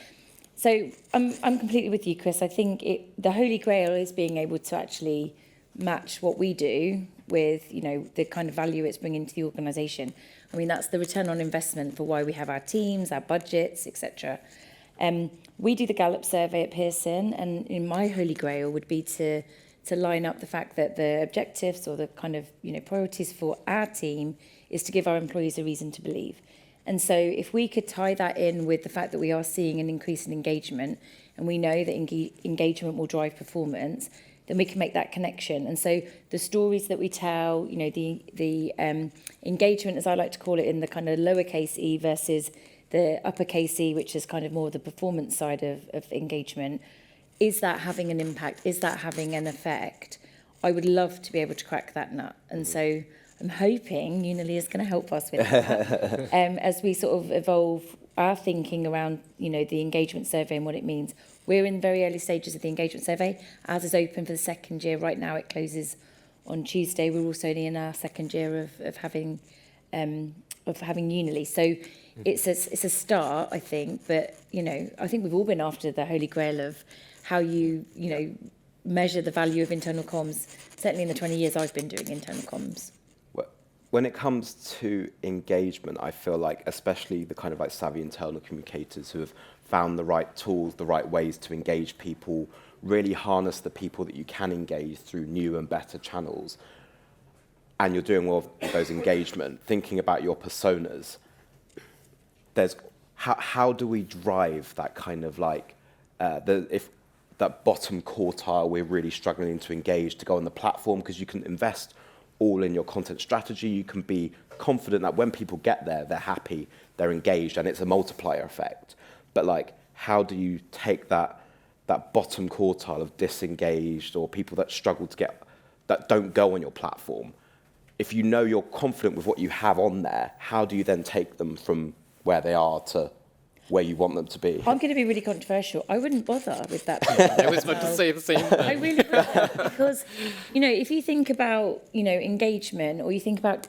so I'm completely with you, Chris. I think the holy grail is being able to actually match what we do with, you know, the kind of value it's bringing to the organisation. I mean, that's the return on investment for why we have our teams, our budgets, etc. We do the Gallup survey at Parson, and in my holy grail would be to line up the fact that the objectives or the kind of, you know, priorities for our team is to give our employees a reason to believe. And so if we could tie that in with the fact that we are seeing an increase in engagement, and we know that engagement will drive performance, then we can make that connection. And so the stories that we tell, you know, the engagement, as I like to call it, in the kind of lowercase e versus the uppercase e, which is kind of more the performance side of engagement, is that having an impact? Is that having an effect I would love to be able to crack that nut. And so I'm hoping Unily is going to help us with that as we sort of evolve our thinking around, the engagement survey and what it means. We're in very early stages of the engagement survey. Ours is open for the second year. Right now it closes on Tuesday. We're also in our second year of having Unily. So it's a start, I think. But, I think we've all been after the holy grail of how you measure the value of internal comms, certainly in the 20 years I've been doing internal comms. When it comes to engagement, I feel like especially the kind of like savvy internal communicators who have found the right tools, the right ways to engage people, really harness the people that you can engage through new and better channels, and you're doing well with those engagement, thinking about your personas, there's how do we drive that kind of like, if that bottom quartile we're really struggling to engage to go on the platform, because you can invest all in your content strategy. You can be confident that when people get there, they're happy, they're engaged, and it's a multiplier effect. But like, how do you take that bottom quartile of disengaged or people that struggle to get, that don't go on your platform? If you know you're confident with what you have on there, how do you then take them from where they are to where you want them to be? I'm going to be really controversial. I wouldn't bother with that. I was about to say the same thing. I really wouldn't, because, if you think about, engagement, or you think about,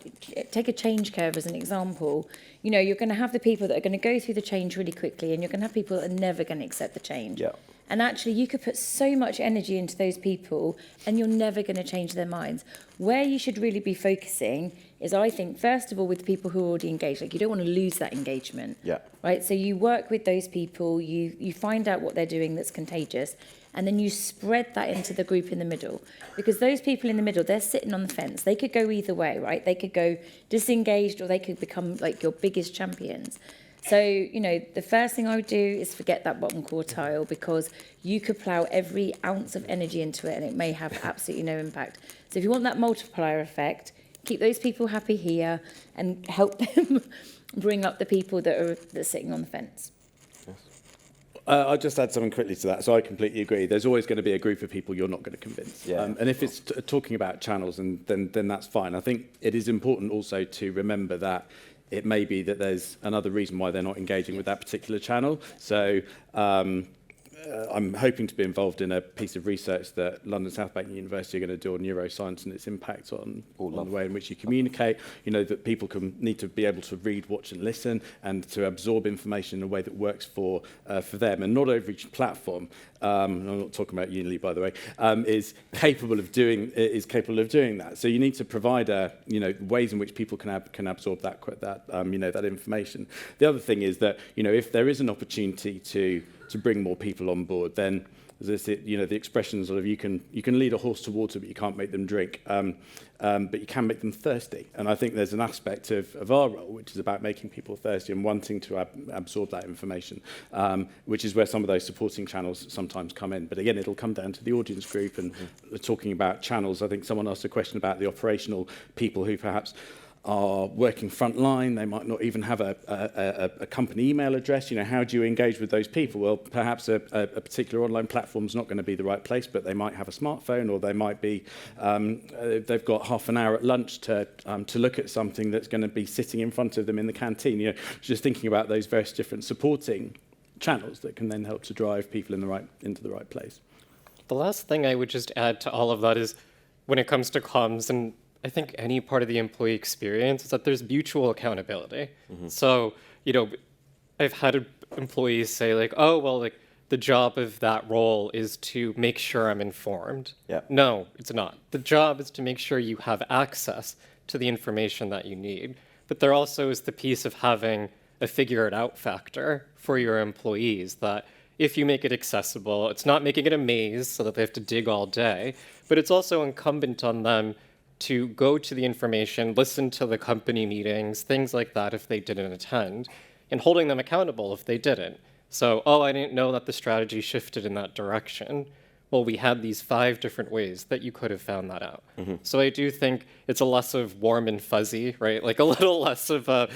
take a change curve as an example, you're going to have the people that are going to go through the change really quickly, and you're going to have people that are never going to accept the change. Yeah. And actually, you could put so much energy into those people, and you're never going to change their minds. Where you should really be focusing is, I think, first of all, with the people who are already engaged. Like, you don't want to lose that engagement. Yeah. Right? So you work with those people, you find out what they're doing that's contagious, and then you spread that into the group in the middle. Because those people in the middle, they're sitting on the fence. They could go either way, right? They could go disengaged, or they could become like your biggest champions. So, the first thing I would do is forget that bottom quartile, because you could plough every ounce of energy into it and it may have absolutely no impact. So if you want that multiplier effect, keep those people happy here and help them bring up the people that are sitting on the fence. I'll just add something quickly to that. So I completely agree. There's always going to be a group of people you're not going to convince. Yeah. And if it's talking about channels, and then that's fine. I think it is important also to remember that it may be that there's another reason why they're not engaging with that particular channel. So I'm hoping to be involved in a piece of research that London South Bank University are going to do on neuroscience and its impact on the way in which you communicate. That people need to be able to read, watch and listen, and to absorb information in a way that works for them. And not every platform, I'm not talking about Unily, by the way, is capable of doing that. So you need to provide ways in which people can absorb that information. The other thing is that if there is an opportunity to bring more people on board, then the expression sort of you can lead a horse to water, but you can't make them drink, but you can make them thirsty. And I think there's an aspect of our role which is about making people thirsty and wanting to absorb that information, which is where some of those supporting channels sometimes come in. But again, it'll come down to the audience group and talking about channels. I think someone asked a question about the operational people who perhaps are working frontline. They might not even have a company email address. How do you engage with those people? Well, perhaps a particular online platform is not going to be the right place, but they might have a smartphone, or they might be they've got half an hour at lunch to look at something that's going to be sitting in front of them in the canteen. Just thinking about those various different supporting channels that can then help to drive people into the right place. The last thing I would just add to all of that is, when it comes to comms, and I think any part of the employee experience, is that there's mutual accountability. Mm-hmm. So, I've had employees say like, oh, well, like the job of that role is to make sure I'm informed. Yeah. No, it's not. The job is to make sure you have access to the information that you need. But there also is the piece of having a figure it out factor for your employees, that if you make it accessible, it's not making it a maze so that they have to dig all day, but it's also incumbent on them to go to the information, listen to the company meetings, things like that if they didn't attend, and holding them accountable if they didn't. So, I didn't know that the strategy shifted in that direction. well, we had these 5 different ways that you could have found that out. So I do think it's a less of warm and fuzzy, right? Like a little less of, oh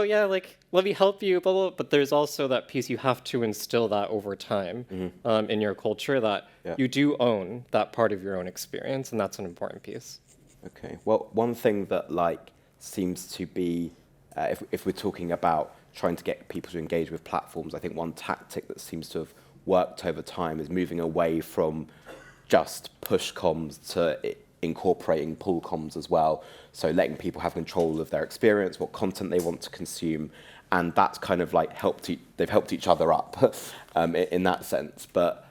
yeah, like, let me help you, blah, blah. But there's also that piece, you have to instill that over time in your culture, that you do own that part of your own experience, and that's an important piece. Okay. Well, one thing that like seems to be, if we're talking about trying to get people to engage with platforms, I think one tactic that seems to have worked over time is moving away from just push comms to incorporating pull comms as well. So letting people have control of their experience, what content they want to consume, and that's kind of like they've helped each other up in that sense. But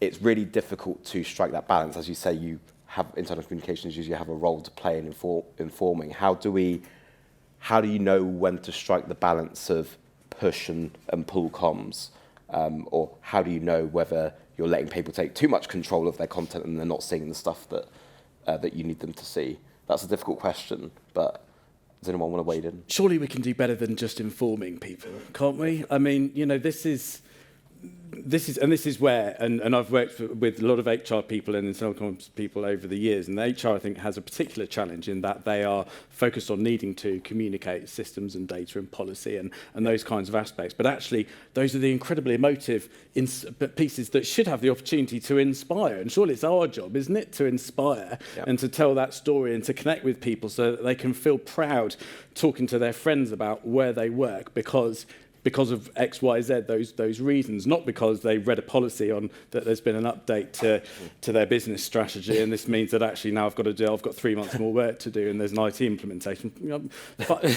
it's really difficult to strike that balance. As you say, you have internal communications usually have a role to play in informing. How do you know when to strike the balance of push and pull comms? Or how do you know whether you're letting people take too much control of their content and they're not seeing the stuff that you need them to see? That's a difficult question, but does anyone want to wade in? Surely we can do better than just informing people, can't we? I mean, this is where, and I've worked with a lot of HR people and internal comms people over the years, and the HR, I think, has a particular challenge in that they are focused on needing to communicate systems and data and policy and those kinds of aspects. But actually, those are the incredibly emotive pieces that should have the opportunity to inspire. And surely it's our job, isn't it, to inspire and to tell that story and to connect with people so that they can feel proud talking to their friends about where they work because of X, Y, Z, those reasons, not because they read a policy on that there's been an update to their business strategy, and this means that actually now I've got 3 months more work to do, and there's an IT implementation.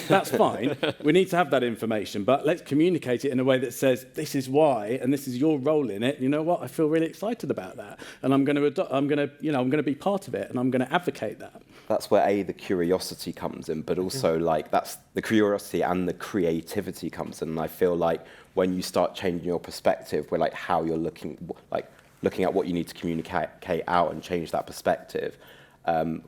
That's fine. We need to have that information, but let's communicate it in a way that says this is why, and this is your role in it. You know what? I feel really excited about that, and I'm going to be part of it, and I'm going to advocate that. That's where the curiosity comes in, but also like that's the curiosity and the creativity comes in. And I feel like when you start changing your perspective, where like how you're looking at what you need to communicate out and change that perspective.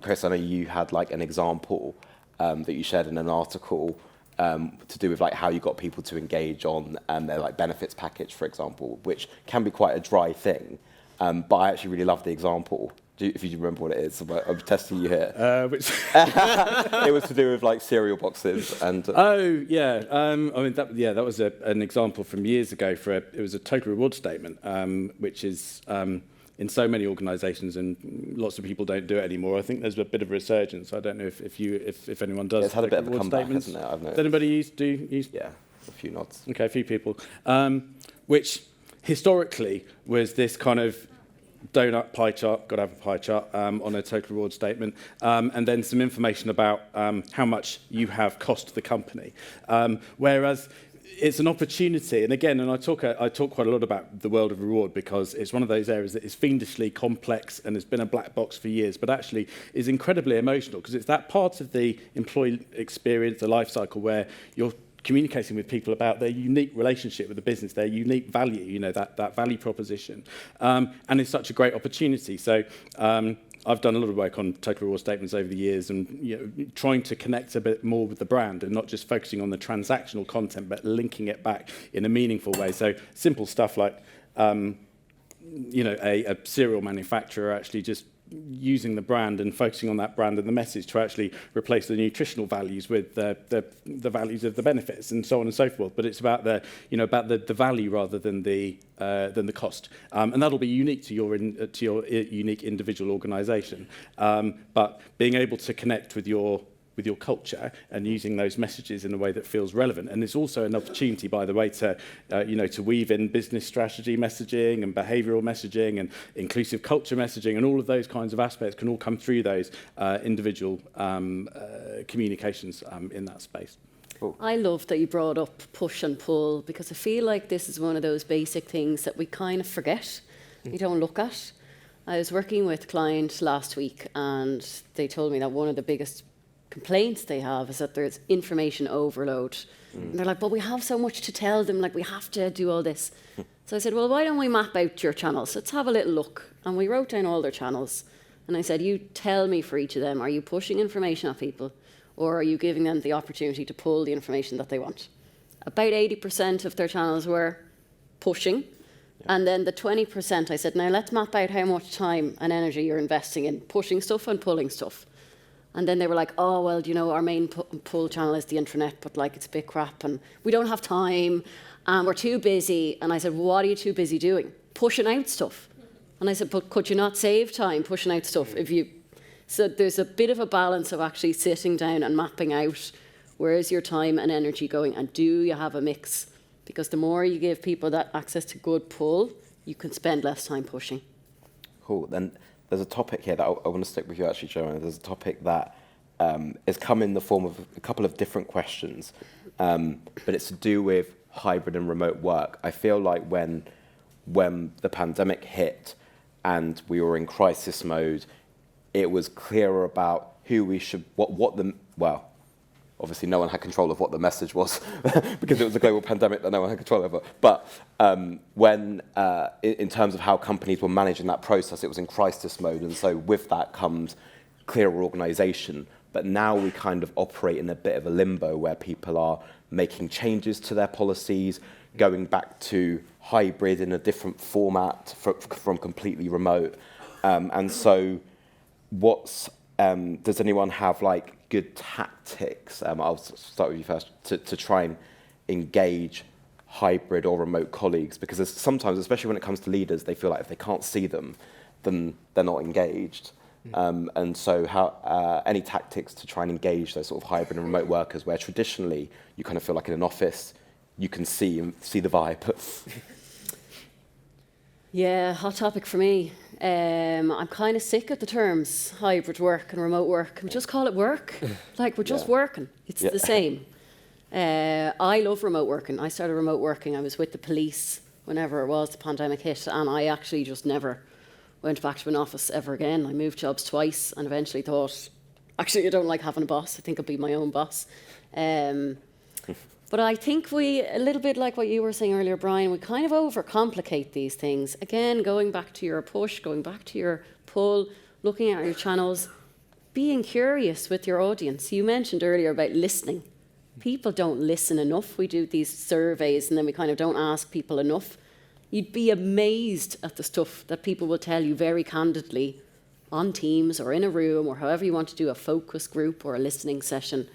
Chris, I know you had like an example that you shared in an article to do with like how you got people to engage on their like benefits package, for example, which can be quite a dry thing. But I actually really love the example. If you remember what it is, I'm testing you here. It was to do with like cereal boxes and. Oh yeah, I mean that was an example from years ago it was a total reward statement, which is in so many organisations and lots of people don't do it anymore. I think there's a bit of a resurgence. I don't know if anyone does. It's had a bit of a comeback, hasn't it? I've noticed. Does anybody use? Yeah, a few nods. Okay, a few people. Which historically was this kind of donut pie chart, got to have a pie chart on a total reward statement, and then some information about how much you have cost the company. Whereas it's an opportunity, and again, I talk quite a lot about the world of reward because it's one of those areas that is fiendishly complex and has been a black box for years, but actually is incredibly emotional because it's that part of the employee experience, the life cycle, where you're communicating with people about their unique relationship with the business, their unique value, that value proposition. And it's such a great opportunity. So I've done a lot of work on total reward statements over the years and trying to connect a bit more with the brand and not just focusing on the transactional content, but linking it back in a meaningful way. So simple stuff like, a cereal manufacturer actually just using the brand and focusing on that brand and the message to actually replace the nutritional values with the values of the benefits and so on and so forth. But it's about the value rather than the cost, and that'll be unique to your unique individual organisation. But being able to connect with your culture and using those messages in a way that feels relevant. And it's also an opportunity, by the way, to weave in business strategy messaging and behavioural messaging and inclusive culture messaging, and all of those kinds of aspects can all come through those individual communications in that space. Cool. I love that you brought up push and pull because I feel like this is one of those basic things that we kind of forget, we don't look at. I was working with a client last week and they told me that one of the biggest complaints they have is that there's information overload. And they're like, but we have so much to tell them, like we have to do all this. So I said, well, why don't we map out your channels? Let's have a little look. And we wrote down all their channels. And I said, you tell me for each of them, are you pushing information at people or are you giving them the opportunity to pull the information that they want? About 80% of their channels were pushing And then the 20%, I said, now let's map out how much time and energy you're investing in pushing stuff and pulling stuff. And then they were like, oh, well, you know, our main pull channel is the intranet, but like it's a bit crap and we don't have time and we're too busy. And I said, what are you too busy doing? Pushing out stuff. And I said, but could you not save time pushing out stuff if you... So there's a bit of a balance of actually sitting down and mapping out where is your time and energy going, and do you have a mix? Because the more you give people that access to good pull, you can spend less time pushing. Cool. Then there's a topic here that I want to stick with you actually, Joanna. There's a topic that has come in the form of a couple of different questions, but it's to do with hybrid and remote work. I feel like when the pandemic hit and we were in crisis mode, it was clearer about who we should, well, obviously no one had control of what the message was because it was a global pandemic that no one had control over. But in terms of how companies were managing that process, it was in crisis mode. And so with that comes clearer organisation. But now we kind of operate in a bit of a limbo where people are making changes to their policies, going back to hybrid in a different format from completely remote. And so does anyone have like good tactics? I'll start with you first to try and engage hybrid or remote colleagues, because there's sometimes, especially when it comes to leaders, they feel like if they can't see them, then they're not engaged. And so any tactics to try and engage those sort of hybrid and remote workers where traditionally you kind of feel like in an office you can see the vibe? Yeah, hot topic for me. I'm kind of sick of the terms hybrid work and remote work. We just call it work. Like, we're just working. It's the same. I love remote working. I started remote working. I was with the police whenever it was the pandemic hit, and I actually just never went back to an office ever again. I moved jobs twice and eventually thought, actually, I don't like having a boss. I think I'll be my own boss. But I think a little bit like what you were saying earlier, Brian, we kind of overcomplicate these things. Again, going back to your push, going back to your pull, looking at your channels, being curious with your audience. You mentioned earlier about listening. People don't listen enough. We do these surveys and then we kind of don't ask people enough. You'd be amazed at the stuff that people will tell you very candidly on Teams or in a room or however you want to do a focus group or a listening session.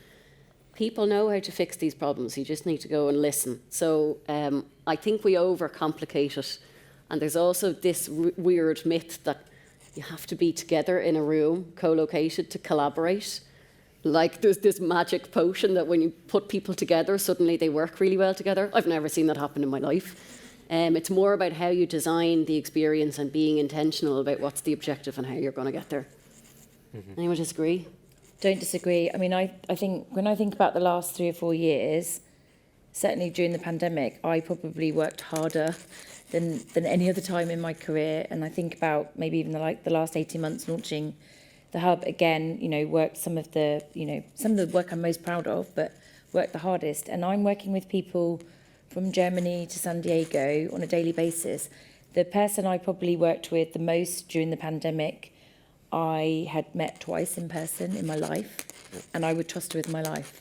People know how to fix these problems. You just need to go and listen. So I think we overcomplicate it. And there's also this weird myth that you have to be together in a room, co-located, to collaborate. Like there's this magic potion that when you put people together, suddenly they work really well together. I've never seen that happen in my life. It's more about how you design the experience and being intentional about what's the objective and how you're going to get there. Anyone disagree? Don't disagree. I mean, I think when I think about the last 3 or 4 years, certainly during the pandemic, I probably worked harder than any other time in my career. And I think about maybe even the last 18 months launching the hub again, worked some of the work I'm most proud of, but worked the hardest. And I'm working with people from Germany to San Diego on a daily basis. The person I probably worked with the most during the pandemic, I had met twice in person in my life, and I would trust her with my life.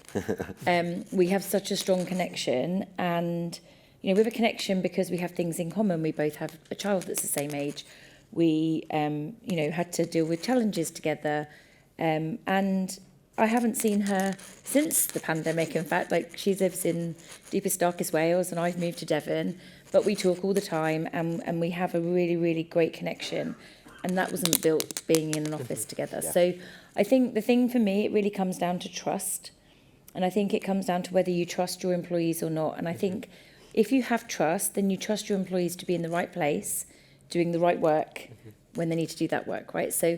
We have such a strong connection, and we have a connection because we have things in common. We both have a child that's the same age. We, had to deal with challenges together, and I haven't seen her since the pandemic. In fact, she lives in deepest, darkest Wales, and I've moved to Devon. But we talk all the time, and we have a really, really great connection. And that wasn't built being in an office together. Yeah. So I think the thing for me, it really comes down to trust. And I think it comes down to whether you trust your employees or not. And I think if you have trust, then you trust your employees to be in the right place, doing the right work when they need to do that work, right? So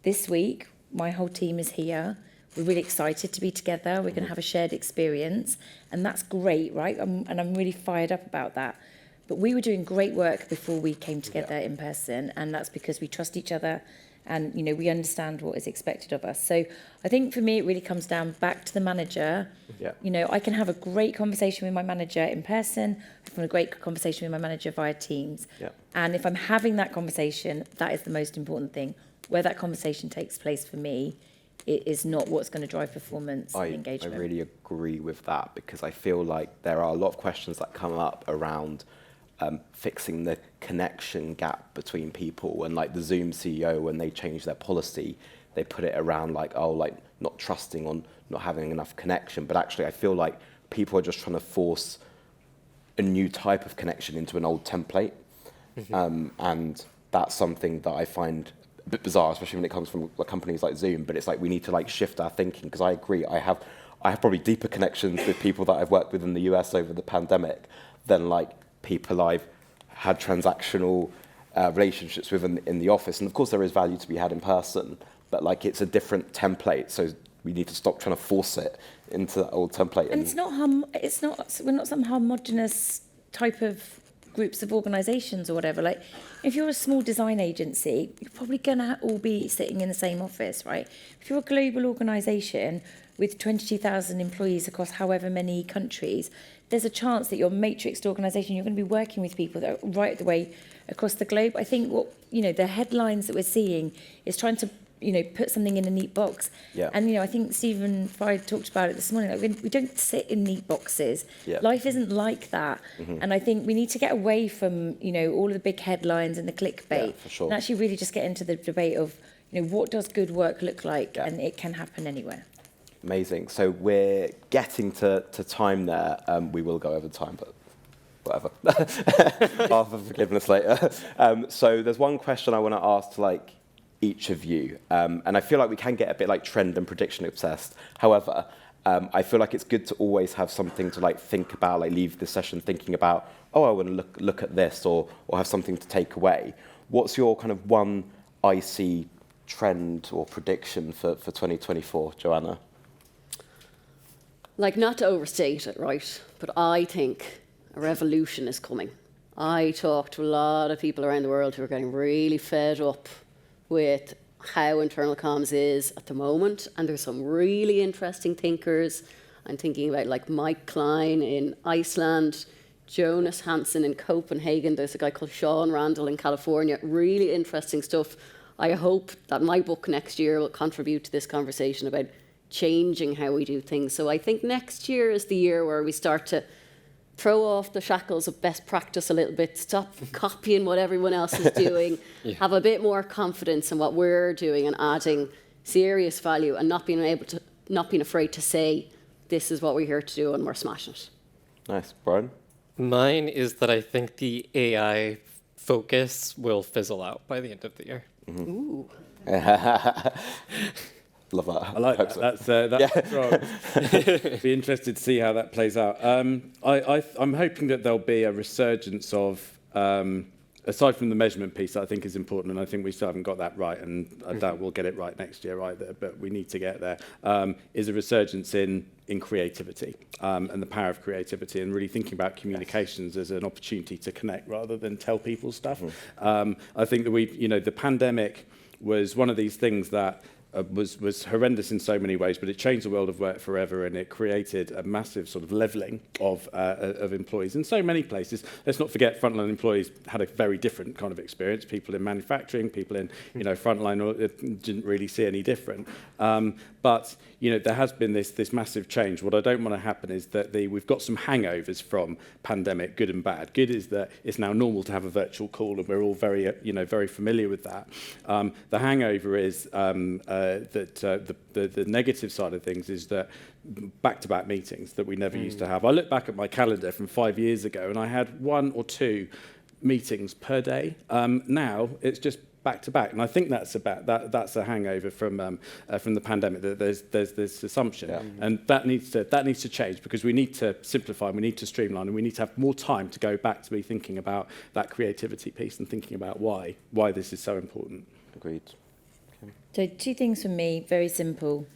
this week, my whole team is here. We're really excited to be together. We're going to have a shared experience. And that's great, right? And I'm really fired up about that. But we were doing great work before we came together in person, and that's because we trust each other and, we understand what is expected of us. So I think for me, it really comes down back to the manager. Yeah. I can have a great conversation with my manager in person. I can have a great conversation with my manager via Teams. Yeah. And if I'm having that conversation, that is the most important thing. Where that conversation takes place for me, it is not what's going to drive performance and engagement. I really agree with that, because I feel like there are a lot of questions that come up around fixing the connection gap between people. And like the Zoom CEO, when they changed their policy, they put it around like, oh, like not trusting on not having enough connection. But actually, I feel like people are just trying to force a new type of connection into an old template. And that's something that I find a bit bizarre, especially when it comes from companies like Zoom. But it's like we need to like shift our thinking, because I agree, I have probably deeper connections with people that I've worked with in the US over the pandemic than like people I've had transactional relationships with in the office. And of course there is value to be had in person, but like it's a different template. So we need to stop trying to force it into that old template. And we're not some homogenous type of groups of organisations or whatever. Like, if you're a small design agency, you're probably going to all be sitting in the same office, right? If you're a global organisation with 22,000 employees across however many countries, there's a chance that your matrixed organisation, you're going to be working with people that are right the way across the globe. I think the headlines that we're seeing is trying to put something in a neat box. Yeah. And, I think Stephen Fry talked about it this morning. Like, we don't sit in neat boxes. Yeah. Life isn't like that. And I think we need to get away from, all of the big headlines and the clickbait. Yeah, for sure. And actually really just get into the debate of, what does good work look like? Yeah. And it can happen anywhere. Amazing. So we're getting to time there. We will go over time, but whatever. Half of forgiveness later. So there's one question I want to ask to like each of you, and I feel like we can get a bit like trend and prediction obsessed. However, I feel like it's good to always have something to like think about, like leave the session thinking about, oh, I want to look at this, or have something to take away. What's your kind of one IC trend or prediction for 2024, Joanna? Like, not to overstate it, right? But I think a revolution is coming. I talk to a lot of people around the world who are getting really fed up with how internal comms is at the moment. And there's some really interesting thinkers. I'm thinking about like Mike Klein in Iceland, Jonas Hansen in Copenhagen. There's a guy called Sean Randall in California. Really interesting stuff. I hope that my book next year will contribute to this conversation about changing how we do things. So I think next year is the year where we start to throw off the shackles of best practice a little bit, stop copying what everyone else is doing, have a bit more confidence in what we're doing and adding serious value, and not being afraid to say, this is what we're here to do and we're smashing it. Nice. Bryan? Mine is that I think the AI focus will fizzle out by the end of the year. Ooh. Love that. I like that. So. That's strong. Be interested to see how that plays out. I'm hoping that there'll be a resurgence of, aside from the measurement piece that I think is important, and I think we still haven't got that right, and I doubt we'll get it right next year either, but we need to get there, is a resurgence in creativity and the power of creativity, and really thinking about communications as an opportunity to connect rather than tell people stuff. I think that the pandemic was one of these things that was horrendous in so many ways, but it changed the world of work forever, and it created a massive sort of levelling of employees in so many places. Let's not forget, frontline employees had a very different kind of experience. People in manufacturing, people in frontline didn't really see any different. But there has been this massive change. What I don't want to happen is that we've got some hangovers from pandemic, good and bad. Good is that it's now normal to have a virtual call, and we're all very very familiar with that. The hangover is that the negative side of things is that back-to-back meetings that we never used to have. I look back at my calendar from 5 years ago, and I had 1 or 2 meetings per day. Now it's just back-to-back, and I think that's a hangover from the pandemic. That there's this assumption, and that needs to change, because we need to simplify, we need to streamline, and we need to have more time to go back to be thinking about that creativity piece and thinking about why this is so important. Agreed. So 2 things from me, very simple.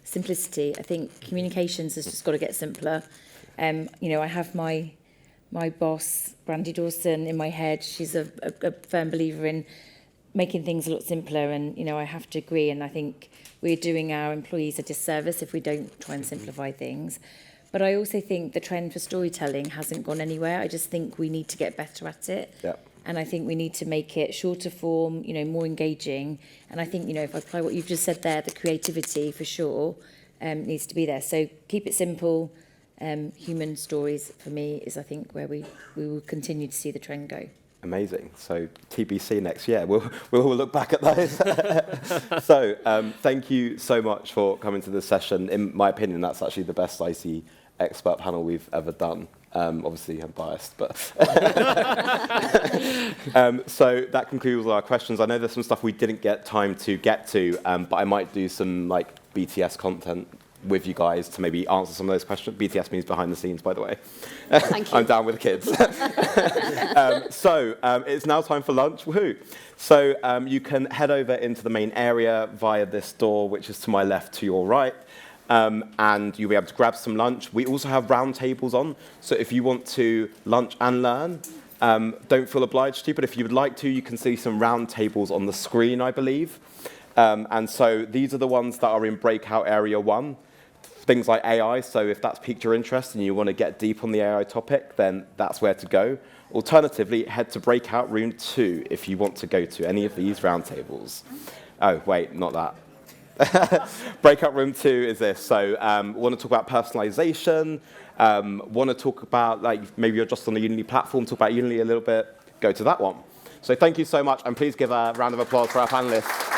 Simplicity. I think communications has just got to get simpler. I have my boss, Brandy Dawson, in my head. She's a firm believer in making things a lot simpler, and I have to agree, and I think we're doing our employees a disservice if we don't try and simplify things. But I also think the trend for storytelling hasn't gone anywhere. I just think we need to get better at it. Yeah. And I think we need to make it shorter form, more engaging. And I think, if I apply what you've just said there, the creativity for sure needs to be there. So keep it simple, human stories, for me, is, I think, where we will continue to see the trend go. Amazing. So TBC next year. We'll all look back at those. So thank you so much for coming to this session. In my opinion, that's actually the best IC expert panel we've ever done. Obviously, I'm biased, but so that concludes all our questions. I know there's some stuff we didn't get time to get to, but I might do some like BTS content with you guys to maybe answer some of those questions. BTS means behind the scenes, by the way. Thank you. I'm down with the kids. So it's now time for lunch. Woohoo! So you can head over into the main area via this door, which is to my left, to your right. And you'll be able to grab some lunch. We also have round tables on, so if you want to lunch and learn, don't feel obliged to, but if you would like to, you can see some round tables on the screen, I believe. And so these are the ones that are in breakout area 1. Things like AI, so if that's piqued your interest and you want to get deep on the AI topic, then that's where to go. Alternatively, head to breakout room 2 if you want to go to any of these round tables. Oh, wait, not that. Breakout room 2 is this. So want to talk about personalization, want to talk about, like, maybe you're just on the Unity platform, talk about Unity a little bit, go to that one. So thank you so much, and please give a round of applause for our panelists.